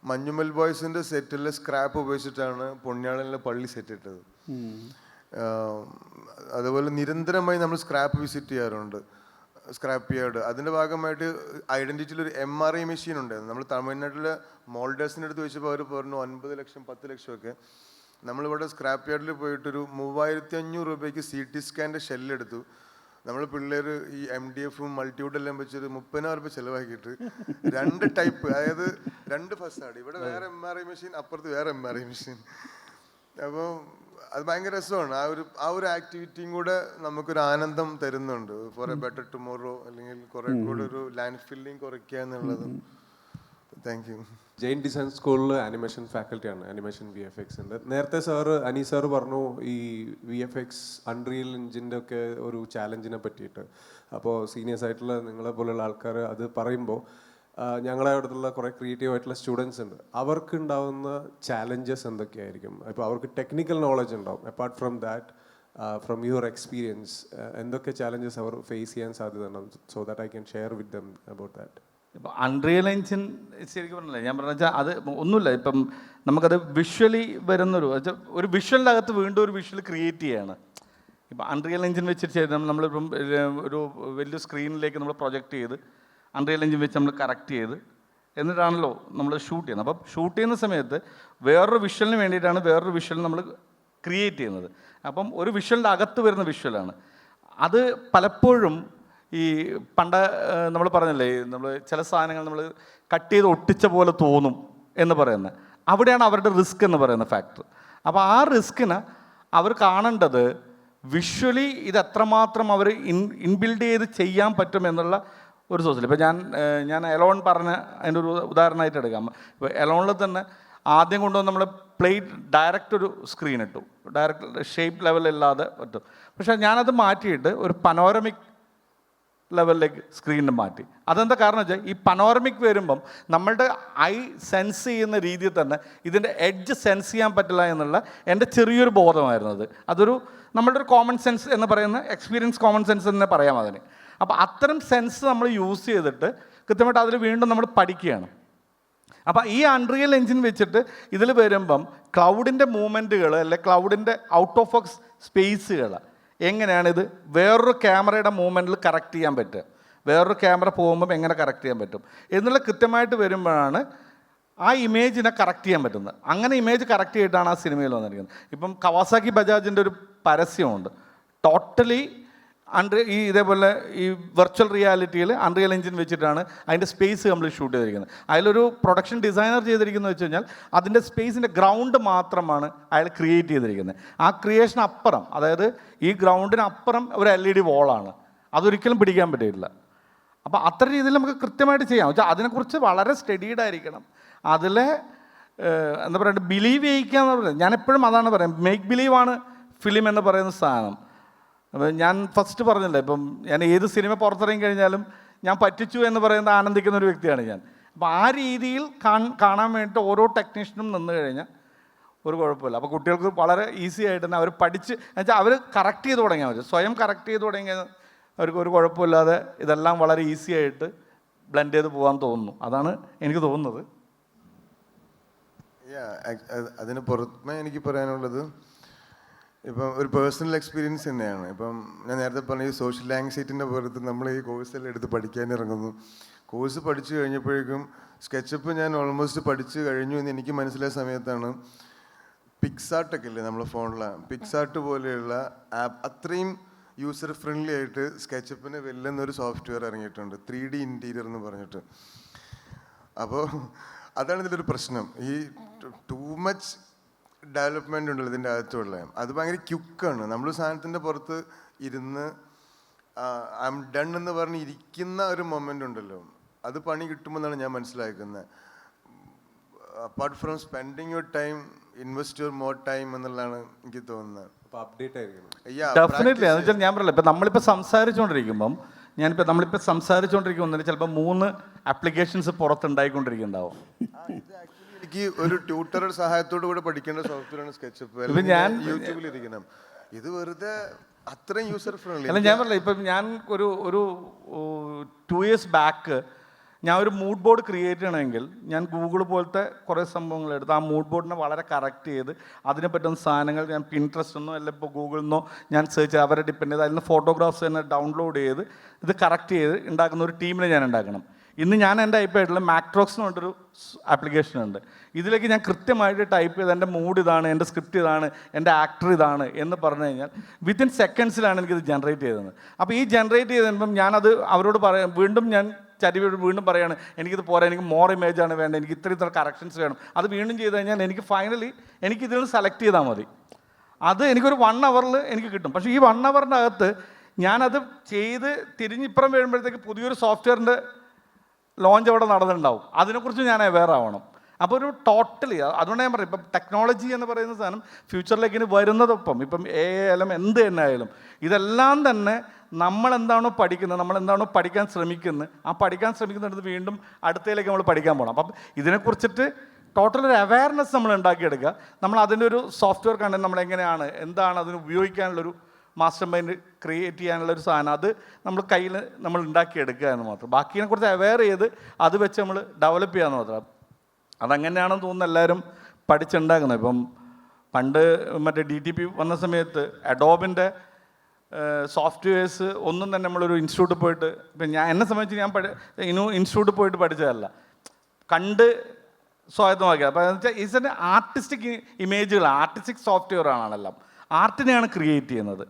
മഞ്ഞുമൽ ബോയ്സിൻ്റെ സെറ്റിലെ സ്ക്രാപ്പ് ഉപയോഗിച്ചിട്ടാണ് പൊന്യാളനിലെ പള്ളി സെറ്റ് ഇട്ടത്. അതുപോലെ നിരന്തരമായി നമ്മൾ സ്ക്രാപ്പ് വിസിറ്റ് ചെയ്യാറുണ്ട്, സ്ക്രാപ്പ് യാർഡ്. അതിൻ്റെ ഭാഗമായിട്ട് ഐഡൻറ്റിറ്റിയിൽ ഒരു MRI മെഷീൻ ഉണ്ടായിരുന്നു. നമ്മൾ തമിഴ്നാട്ടിലെ മോൾഡേഴ്സിൻ്റെ അടുത്ത് ചോദിച്ചപ്പോൾ അവർ പറഞ്ഞു 9 ലക്ഷം 10 ലക്ഷമൊക്കെ. നമ്മളിവിടെ സ്ക്രാപ്പ് യാർഡിൽ പോയിട്ടൊരു 3500 രൂപയ്ക്ക് CT സ്കാൻ്റെ ഷെല്ലെടുത്തു. നമ്മൾ പിള്ളേർ ഈ MDFും മൾട്ടിവുഡ് എല്ലാം വെച്ചൊരു 30,000 രൂപ ചിലവാക്കിയിട്ട് 2 ടൈപ്പ്, അതായത് 2 ഫസാഡ്, ഇവിടെ വേറെ MRI മെഷീൻ, അപ്പുറത്ത് വേറെ MRI മെഷീൻ. അപ്പോൾ അത് ഭയങ്കര രസമാണ്. ആ ഒരു ആക്ടിവിറ്റിയും കൂടെ നമുക്കൊരു ആനന്ദം തരുന്നുണ്ട്. ഫോർ എ ബെറ്റർ ടുമോറോ, അല്ലെങ്കിൽ കുറെ കൂടെ ഒരു ലാൻഡ് ഫില്ലിംഗ് കുറയ്ക്കുക എന്നുള്ളതും. Thank you. ജെയിൻ ഡിസൈൻ സ്കൂളിൽ ആനിമേഷൻ ഫാക്കൽറ്റിയാണ്, ആനിമേഷൻ VFX ഉണ്ട്. നേരത്തെ അനീസ് സാറ് പറഞ്ഞു ഈ VFX അൺറിയൽ എഞ്ചിൻ്റെ ഒക്കെ ഒരു ചാലഞ്ചിനെ പറ്റിയിട്ട്. അപ്പോൾ സീനിയേഴ്സ് ആയിട്ടുള്ള നിങ്ങളെ പോലുള്ള ആൾക്കാർ അത് പറയുമ്പോൾ ഞങ്ങളെ അടുത്തുള്ള കുറേ ക്രിയേറ്റീവ് ആയിട്ടുള്ള സ്റ്റുഡൻസ് ഉണ്ട്, അവർക്ക് ഉണ്ടാകുന്ന ചാലഞ്ചസ് എന്തൊക്കെയായിരിക്കും? ഇപ്പോൾ അവർക്ക് ടെക്നിക്കൽ നോളജ് ഉണ്ടാവും, apart from that from your experience എന്തൊക്കെ ചാലഞ്ചസ് അവർ ഫേസ് ചെയ്യാൻ സാധ്യതയുണ്ടാവും? So that I can share with them about that. ഇപ്പോൾ അൺറിയൽ എഞ്ചിൻ ശരിക്കും പറഞ്ഞില്ല, ഞാൻ പറഞ്ഞ വെച്ചാൽ അത് ഒന്നുമില്ല. ഇപ്പം നമുക്കത് വിഷ്വലി വരുന്നൊരു ഒരു വിഷ്വലിൻ്റെ അകത്ത് വീണ്ടും ഒരു വിഷ്വൽ ക്രിയേറ്റ് ചെയ്യാണ്. ഇപ്പം അൺറിയൽ എഞ്ചിൻ വെച്ചിട്ട് ചെയ്ത് നമ്മളിപ്പം ഒരു വലിയ സ്ക്രീനിലേക്ക് നമ്മൾ പ്രൊജക്റ്റ് ചെയ്ത് അൺറിയൽ എഞ്ചിൻ വെച്ച് നമ്മൾ കറക്റ്റ് ചെയ്ത് എന്നിട്ടാണല്ലോ നമ്മൾ ഷൂട്ട് ചെയ്യുന്നത്. അപ്പം ഷൂട്ട് ചെയ്യുന്ന സമയത്ത് വേറൊരു വിഷ്വലിന് വേണ്ടിയിട്ടാണ് വേറൊരു വിഷ്വൽ നമ്മൾ ക്രിയേറ്റ് ചെയ്യുന്നത്. അപ്പം ഒരു വിഷ്വലിൻ്റെ അകത്ത് വരുന്ന വിഷ്വലാണ് അത്. പലപ്പോഴും ഈ പണ്ട് നമ്മൾ പറഞ്ഞല്ലേ, നമ്മൾ ചില സാധനങ്ങൾ നമ്മൾ കട്ട് ചെയ്ത് ഒട്ടിച്ച പോലെ തോന്നും എന്ന് പറയുന്നത്, അവിടെയാണ് അവരുടെ റിസ്ക് എന്ന് പറയുന്ന ഫാക്ടർ. അപ്പോൾ ആ റിസ്കിന് അവർ കാണേണ്ടത് വിഷ്വലി ഇത് എത്രമാത്രം അവർ ഇൻബിൽഡ് ചെയ്ത് ചെയ്യാൻ പറ്റും എന്നുള്ള ഒരു സോഴ്സിൽ. ഇപ്പോൾ ഞാൻ എലോൺ പറഞ്ഞ അതിൻ്റെ ഒരു ഉദാഹരണമായിട്ട് എടുക്കാം. ഇപ്പോൾ എലോണിൽ തന്നെ ആദ്യം കൊണ്ടുവന്ന് നമ്മൾ പ്ലേറ്റ് ഡയറക്റ്റ് ഒരു സ്ക്രീൻ ഇട്ടു, ഡയറക്റ്റ് ഷേപ്പ് ലെവലില്ലാതെ പറ്റും. പക്ഷേ ഞാനത് മാറ്റിയിട്ട് ഒരു പനോരമിക് ലെവലിലേക്ക് സ്ക്രീനിൽ മാറ്റി. അതെന്താ കാരണം വെച്ചാൽ ഈ പനോരമിക് വരുമ്പം നമ്മളുടെ ഐ സെൻസ് ചെയ്യുന്ന രീതിയിൽ തന്നെ ഇതിൻ്റെ എഡ്ജ് സെൻസ് ചെയ്യാൻ പറ്റില്ല എന്നുള്ള എൻ്റെ ചെറിയൊരു ബോധമായിരുന്നു അത്. അതൊരു നമ്മളുടെ ഒരു കോമൺ സെൻസ് എന്ന് പറയുന്ന എക്സ്പീരിയൻസ് കോമൺ സെൻസ് എന്ന് പറയാം അതിന്. അപ്പോൾ അത്തരം സെൻസ് നമ്മൾ യൂസ് ചെയ്തിട്ട് കൃത്യമായിട്ട് അതിൽ വീണ്ടും നമ്മൾ പഠിക്കുകയാണ്. അപ്പോൾ ഈ അൺറിയൽ എഞ്ചിൻ വെച്ചിട്ട് ഇതിൽ വരുമ്പം ക്ലൗഡിൻ്റെ മൂവ്മെൻറ്റുകൾ അല്ലെ ക്ലൗഡിൻ്റെ ഔട്ട് ഓഫ് ഫോക്കസ് സ്പേസുകൾ എങ്ങനെയാണിത് വേറൊരു ക്യാമറയുടെ മൂവ്മെൻറ്റിൽ കറക്റ്റ് ചെയ്യാൻ പറ്റുക, വേറൊരു ക്യാമറ പോകുമ്പം എങ്ങനെ കറക്റ്റ് ചെയ്യാൻ പറ്റും എന്നുള്ള കൃത്യമായിട്ട് വരുമ്പോഴാണ് ആ ഇമേജിനെ കറക്റ്റ് ചെയ്യാൻ പറ്റുന്നത്. അങ്ങനെ ഇമേജ് കറക്റ്റ് ചെയ്തിട്ടാണ് ആ സിനിമയിൽ വന്നിരിക്കുന്നത്. ഇപ്പം കവാസാക്കി ബജാജിൻ്റെ ഒരു പരസ്യമുണ്ട്, ടോട്ടലി ഇതേപോലെ ഈ വെർച്വൽ റിയാലിറ്റിയിൽ അൺറിയൽ എഞ്ചിൻ വെച്ചിട്ടാണ് അതിൻ്റെ സ്പേസ് നമ്മൾ ഷൂട്ട് ചെയ്തിരിക്കുന്നത്. അതിലൊരു പ്രൊഡക്ഷൻ ഡിസൈനർ ചെയ്തിരിക്കുന്നത് വെച്ച് കഴിഞ്ഞാൽ അതിൻ്റെ സ്പേസിൻ്റെ ഗ്രൗണ്ട് മാത്രമാണ് അയാൾ ക്രിയേറ്റ് ചെയ്തിരിക്കുന്നത്. ആ ക്രിയേഷൻ അപ്പുറം, അതായത് ഈ ഗ്രൗണ്ടിന് അപ്പുറം ഒരു LED വോളാണ്, അതൊരിക്കലും പിടിക്കാൻ പറ്റില്ല. അപ്പോൾ അത്ര രീതിയിൽ നമുക്ക് കൃത്യമായിട്ട് ചെയ്യാം. വെച്ചാൽ അതിനെക്കുറിച്ച് വളരെ സ്റ്റഡീഡ് ആയിരിക്കണം. അതിലെ എന്താ പറയുക, ബിലീവ് ചെയ്യിക്കുക എന്ന് പറയുന്നത്, ഞാനെപ്പോഴും അതാണ് പറയുന്നത്, മേക്ക് ബിലീവാണ് ഫിലിം എന്ന് പറയുന്ന സാധനം. അപ്പം ഞാൻ ഫസ്റ്റ് പറഞ്ഞില്ലേ, ഇപ്പം ഞാൻ ഏത് സിനിമ പുറത്തിറങ്ങി കഴിഞ്ഞാലും ഞാൻ പറ്റിച്ചു എന്ന് പറയുന്നത് ആനന്ദിക്കുന്ന ഒരു വ്യക്തിയാണ് ഞാൻ. അപ്പോൾ ആ രീതിയിൽ കാണാൻ വേണ്ടിയിട്ട് ഓരോ ടെക്നീഷ്യനും നിന്ന് കഴിഞ്ഞാൽ ഒരു കുഴപ്പമില്ല. അപ്പോൾ കുട്ടികൾക്ക് വളരെ ഈസി ആയിട്ട് തന്നെ അവർ പഠിച്ച് എന്നുവെച്ചാൽ അവർ കറക്റ്റ് ചെയ്ത് തുടങ്ങിയാൽ മതി, സ്വയം കറക്റ്റ് ചെയ്ത് തുടങ്ങിയാൽ അവർക്ക് ഒരു കുഴപ്പമില്ലാതെ ഇതെല്ലാം വളരെ ഈസി ആയിട്ട് ബ്ലെൻഡ് ചെയ്ത് പോകാൻ തോന്നുന്നു. അതാണ് എനിക്ക് തോന്നുന്നത്. അതിന് പുറമെ എനിക്ക് പറയാനുള്ളത്, ഇപ്പം ഒരു പേഴ്സണൽ എക്സ്പീരിയൻസ് തന്നെയാണ്. ഇപ്പം ഞാൻ നേരത്തെ പറഞ്ഞ ഈ സോഷ്യൽ ആങ്സൈറ്റിൻ്റെ പുറത്ത് നമ്മൾ ഈ കോഴ്സെല്ലാം എടുത്ത് പഠിക്കാൻ ഇറങ്ങുന്നു. കോഴ്സ് പഠിച്ചു കഴിഞ്ഞപ്പോഴേക്കും സ്കെച്ചപ്പ് ഞാൻ ഓൾമോസ്റ്റ് പഠിച്ചു കഴിഞ്ഞു എന്ന് എനിക്ക് മനസ്സിലായ സമയത്താണ് പിക്സാർട്ടൊക്കെ ഇല്ലേ നമ്മൾ ഫോണിലെ പിക്സാർട്ട് പോലെയുള്ള ആപ്പ് അത്രയും യൂസർ ഫ്രണ്ട്ലി ആയിട്ട് സ്കെച്ചപ്പിന് വെല്ലുന്നൊരു സോഫ്റ്റ്വെയർ ഇറങ്ങിയിട്ടുണ്ട്, 3D ഇൻറ്റീരിയർ എന്ന് പറഞ്ഞിട്ട്. അപ്പോൾ അതാണ് ഇതിൻ്റെ ഒരു പ്രശ്നം. ഈ ടൂ മച്ച് ഡെവലപ്മെൻ്റ് ഉണ്ടല്ലോ ഇതിൻ്റെ അകത്തുള്ള, അത് ഭയങ്കര ക്യുക്കാണ്. നമ്മൾ സാധനത്തിൻ്റെ പുറത്ത് ഇരുന്ന് ഐ എം ഡൺ എന്ന് പറഞ്ഞ് ഇരിക്കുന്ന ഒരു മൊമെൻ്റ് ഉണ്ടല്ലോ, അത് പണി കിട്ടുമെന്നാണ് ഞാൻ മനസ്സിലാക്കുന്നത്. Apart from spending your time, invest your more time എന്നുള്ളതാണ് എനിക്ക് തോന്നുന്നത്. അപ്പോൾ അപ്ഡേറ്റ് ആയിരിക്കണം. ഡെഫിനറ്റ്ലി. എന്ന് വെച്ചാൽ ഞാൻ പറയില്ല, ഇപ്പം നമ്മളിപ്പോൾ സംസാരിച്ചുകൊണ്ടിരിക്കുമ്പം നമ്മളിപ്പോൾ സംസാരിച്ചുകൊണ്ടിരിക്കുമ്പോൾ ചിലപ്പോൾ 3 ആപ്ലിക്കേഷൻസ് പുറത്തുണ്ടായിക്കൊണ്ടിരിക്കുന്നുണ്ടാവും. എനിക്ക് ഒരു ട്യൂട്ടറുടെ സഹായത്തോടു കൂടെ പഠിക്കേണ്ട സോഫ്റ്റ്വെയറാണ് സ്കെച്ചപ്പ്. ഞാൻ യൂട്യൂബിൽ ഇരിക്കണം, ഇത് വെറുതെ അത്രയും യൂസർ ഫ്രണ്ട്ലി അല്ല. ഞാൻ പറഞ്ഞില്ല, ഇപ്പം ഞാൻ ഒരു 2 years ബാക്ക് ഞാൻ ഒരു മൂഡ് ബോർഡ് ക്രിയേറ്റ് ചെയ്യണമെങ്കിൽ ഞാൻ ഗൂഗിൾ പോലത്തെ കുറേ സംഭവങ്ങൾ എടുത്ത് ആ മൂഡ് ബോർഡിനെ വളരെ കറക്റ്റ് ചെയ്ത് അതിനെ പറ്റുന്ന സാധനങ്ങൾ ഞാൻ പിൻട്രസ്റ്റ് എന്നോ അല്ലെങ്കിൽ ഇപ്പോൾ ഗൂഗിളിൽ നിന്നോ ഞാൻ സെർച്ച് ചെയ്ത് അവരെ ഡിപ്പെൻഡ് ചെയ്ത് അതിൽ നിന്ന് ഫോട്ടോഗ്രാഫ്സ് തന്നെ ഡൗൺലോഡ് ചെയ്ത് ഇത് കറക്റ്റ് ചെയ്ത് ഉണ്ടാക്കുന്ന ഒരു ടീമിനെ ഞാൻ ഉണ്ടാക്കണം. ഇന്ന് ഞാൻ എൻ്റെ ഐപാഡിൽ മാക്ട്രോക്സ് എന്ന് പറഞ്ഞൊരു ആപ്ലിക്കേഷൻ ഉണ്ട്. ഇതിലേക്ക് ഞാൻ കൃത്യമായിട്ട് ടൈപ്പ് ചെയ്ത് എൻ്റെ മൂഡ് ഇതാണ്, എൻ്റെ സ്ക്രിപ്റ്റ് ഇതാണ്, എൻ്റെ ആക്ടർ ഇതാണ് എന്ന് പറഞ്ഞു കഴിഞ്ഞാൽ വിത്തിൻ സെക്കൻഡ്സിലാണ് എനിക്കിത് ജനറേറ്റ് ചെയ്തത്. അപ്പോൾ ഈ ജനറേറ്റ് ചെയ്തപ്പം ഞാനത് അവരോട് വീണ്ടും ഞാൻ വീണ്ടും പറയാണ്, എനിക്കിത് പോരാ, എനിക്ക് മോർ ഇമേജാണ് വേണ്ടത്, എനിക്ക് ഇത്ര കറക്ഷൻസ് വേണം. അത് വീണ്ടും ചെയ്ത് കഴിഞ്ഞാൽ എനിക്ക് ഫൈനലി എനിക്കിതിൽ നിന്ന് സെലക്ട് ചെയ്താൽ മതി. അത് എനിക്കൊരു 1 hour എനിക്ക് കിട്ടും. പക്ഷേ ഈ 1 hour അകത്ത് ഞാനത് ചെയ്ത് തിരിഞ്ഞിപ്പുറം വരുമ്പോഴത്തേക്ക് പുതിയൊരു സോഫ്റ്റ്വെയറിൻ്റെ ലോഞ്ച് അവിടെ നടന്നിട്ടുണ്ടാവും. അതിനെക്കുറിച്ച് ഞാൻ അവെയർ ആവണം. അപ്പോൾ ഒരു ടോട്ടലി, അതുകൊണ്ട് ഞാൻ പറയും, ഇപ്പം ടെക്നോളജി എന്ന് പറയുന്ന സാധനം ഫ്യൂച്ചറിലേക്ക് ഇനി വരുന്നതൊപ്പം ഇപ്പം AI ആയാലും എന്ത് തന്നെ ആയാലും ഇതെല്ലാം തന്നെ നമ്മളെന്താണോ പഠിക്കുന്നത്, നമ്മളെന്താണോ പഠിക്കാൻ ശ്രമിക്കുന്നത്, ആ പഠിക്കാൻ ശ്രമിക്കുന്നിടത്ത് വീണ്ടും അടുത്തതിലേക്ക് നമ്മൾ പഠിക്കാൻ പോകണം. അപ്പം ഇതിനെക്കുറിച്ചിട്ട് ടോട്ടൽ ഒരു അവയർനെസ് നമ്മൾ ഉണ്ടാക്കിയെടുക്കുക. നമ്മൾ അതിൻ്റെ ഒരു സോഫ്റ്റ്വെയർ കണ്ടന്റ് നമ്മളെങ്ങനെയാണ്, എന്താണ് അതിന് ഉപയോഗിക്കാനുള്ളൊരു മാസ്റ്റർ മൈൻഡ് ക്രിയേറ്റ് ചെയ്യാനുള്ളൊരു സാധനം, അത് നമ്മൾ കയ്യിൽ നമ്മൾ ഉണ്ടാക്കിയെടുക്കുക എന്ന് മാത്രം. ബാക്കിയെക്കുറിച്ച് അവെയർ ചെയ്ത് അത് വെച്ച് നമ്മൾ ഡെവലപ്പ് ചെയ്യാമെന്ന് മാത്രം. അതങ്ങനെയാണെന്ന് തോന്നുന്നു എല്ലാവരും പഠിച്ചുണ്ടാക്കുന്നത്. ഇപ്പം പണ്ട് മറ്റേ DTP വന്ന സമയത്ത് അഡോബിൻ്റെ സോഫ്റ്റ്വെയർസ് ഒന്നും തന്നെ നമ്മളൊരു ഇൻസ്റ്റിറ്റ്യൂട്ടിൽ പോയിട്ട്, ഇപ്പം എന്നെ സംബന്ധിച്ച് ഞാൻ ഇൻസ്റ്റിറ്റ്യൂട്ടിൽ പോയിട്ട് പഠിച്ചതല്ല. കണ്ട് സ്വായത്തമാക്കിയത്. അപ്പോൾ എന്ന് വെച്ചാൽ ഈസ് ആർട്ടിസ്റ്റിക് ഇമേജുകൾ, ആർട്ടിസ്റ്റിക് സോഫ്റ്റ്വെയർ ആണെല്ലാം. ആർട്ടിനെയാണ് ക്രിയേറ്റ് ചെയ്യുന്നത്.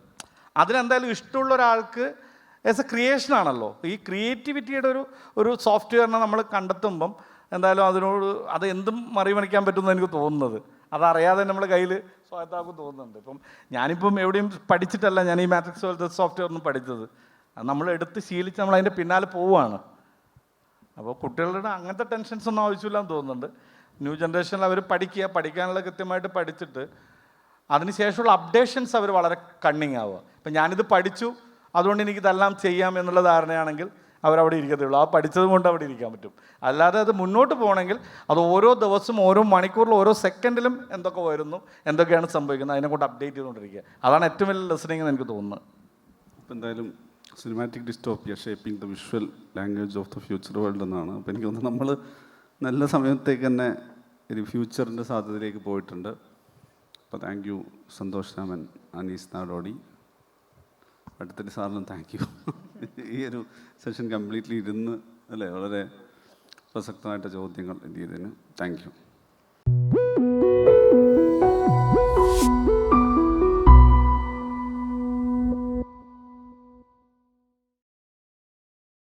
അതിനെന്തായാലും ഇഷ്ടമുള്ള ഒരാൾക്ക് ആസ് എ ക്രിയേഷനാണല്ലോ. ഈ ക്രിയേറ്റിവിറ്റിയുടെ ഒരു സോഫ്റ്റ്വെയറിനെ നമ്മൾ കണ്ടെത്തുമ്പം എന്തായാലും അത് എന്തും മറിമണിക്കാൻ പറ്റുമെന്ന് എനിക്ക് തോന്നുന്നത്. അതറിയാതെ നമ്മുടെ കയ്യിൽ സ്വായത്തമാക്കും തോന്നുന്നുണ്ട്. ഇപ്പം ഞാനിപ്പം എവിടെയും പഠിച്ചിട്ടല്ല ഞാൻ ഈ മാട്രിക്സ് പോലത്തെ സോഫ്റ്റ്വെയറൊന്നും പഠിച്ചത്. അത് നമ്മൾ എടുത്ത് ശീലിച്ച് നമ്മൾ അതിൻ്റെ പിന്നാലെ പോവുകയാണ്. അപ്പോൾ കുട്ടികളുടെ അങ്ങനത്തെ ടെൻഷൻസ് ഒന്നും ആവശ്യമില്ലാന്ന് തോന്നുന്നുണ്ട്. ന്യൂ ജനറേഷനിൽ അവർ പഠിക്കാനുള്ള കൃത്യമായിട്ട് പഠിച്ചിട്ട് അതിനുശേഷമുള്ള അപ്ഡേഷൻസ് അവർ വളരെ കണ്ണിങ് ആവുക. ഇപ്പം ഞാനിത് പഠിച്ചു അതുകൊണ്ട് എനിക്കിതെല്ലാം ചെയ്യാം എന്നുള്ള ധാരണയാണെങ്കിൽ അവരവിടെ ഇരിക്കത്തുള്ളൂ. ആ പഠിച്ചത് കൊണ്ട് അവിടെ ഇരിക്കാൻ പറ്റും. അല്ലാതെ അത് മുന്നോട്ട് പോകണമെങ്കിൽ അത് ഓരോ ദിവസവും ഓരോ മണിക്കൂറിലും ഓരോ സെക്കൻഡിലും എന്തൊക്കെ വരുന്നു, എന്തൊക്കെയാണ് സംഭവിക്കുന്നത്, അതിനെക്കൊണ്ട് അപ്ഡേറ്റ് ചെയ്തുകൊണ്ടിരിക്കുക. അതാണ് ഏറ്റവും വലിയ ലിസണിങ് എന്ന് എനിക്ക് തോന്നുന്നത്. അപ്പോൾ എന്തായാലും cinematic dystopia shaping the visual language of the future world എന്നാണ്. അപ്പോൾ എനിക്ക് തോന്നുന്നു നമ്മൾ നല്ല സമയത്തേക്ക് തന്നെ ഒരു ഫ്യൂച്ചറിൻ്റെ സാധ്യതയിലേക്ക് പോയിട്ടുണ്ട്. അപ്പോൾ താങ്ക് യു സന്തോഷ് രാമൻ, അനീസ് നാടോടി. അടുത്തിട്ട് സാറിനും താങ്ക് യു. ഈ ഒരു സെഷൻ കംപ്ലീറ്റ്ലി ഇരുന്ന് അല്ലേ വളരെ പ്രസക്തമായിട്ട് ചോദ്യങ്ങൾ എന്ത് ചെയ്തതിന് താങ്ക് യു.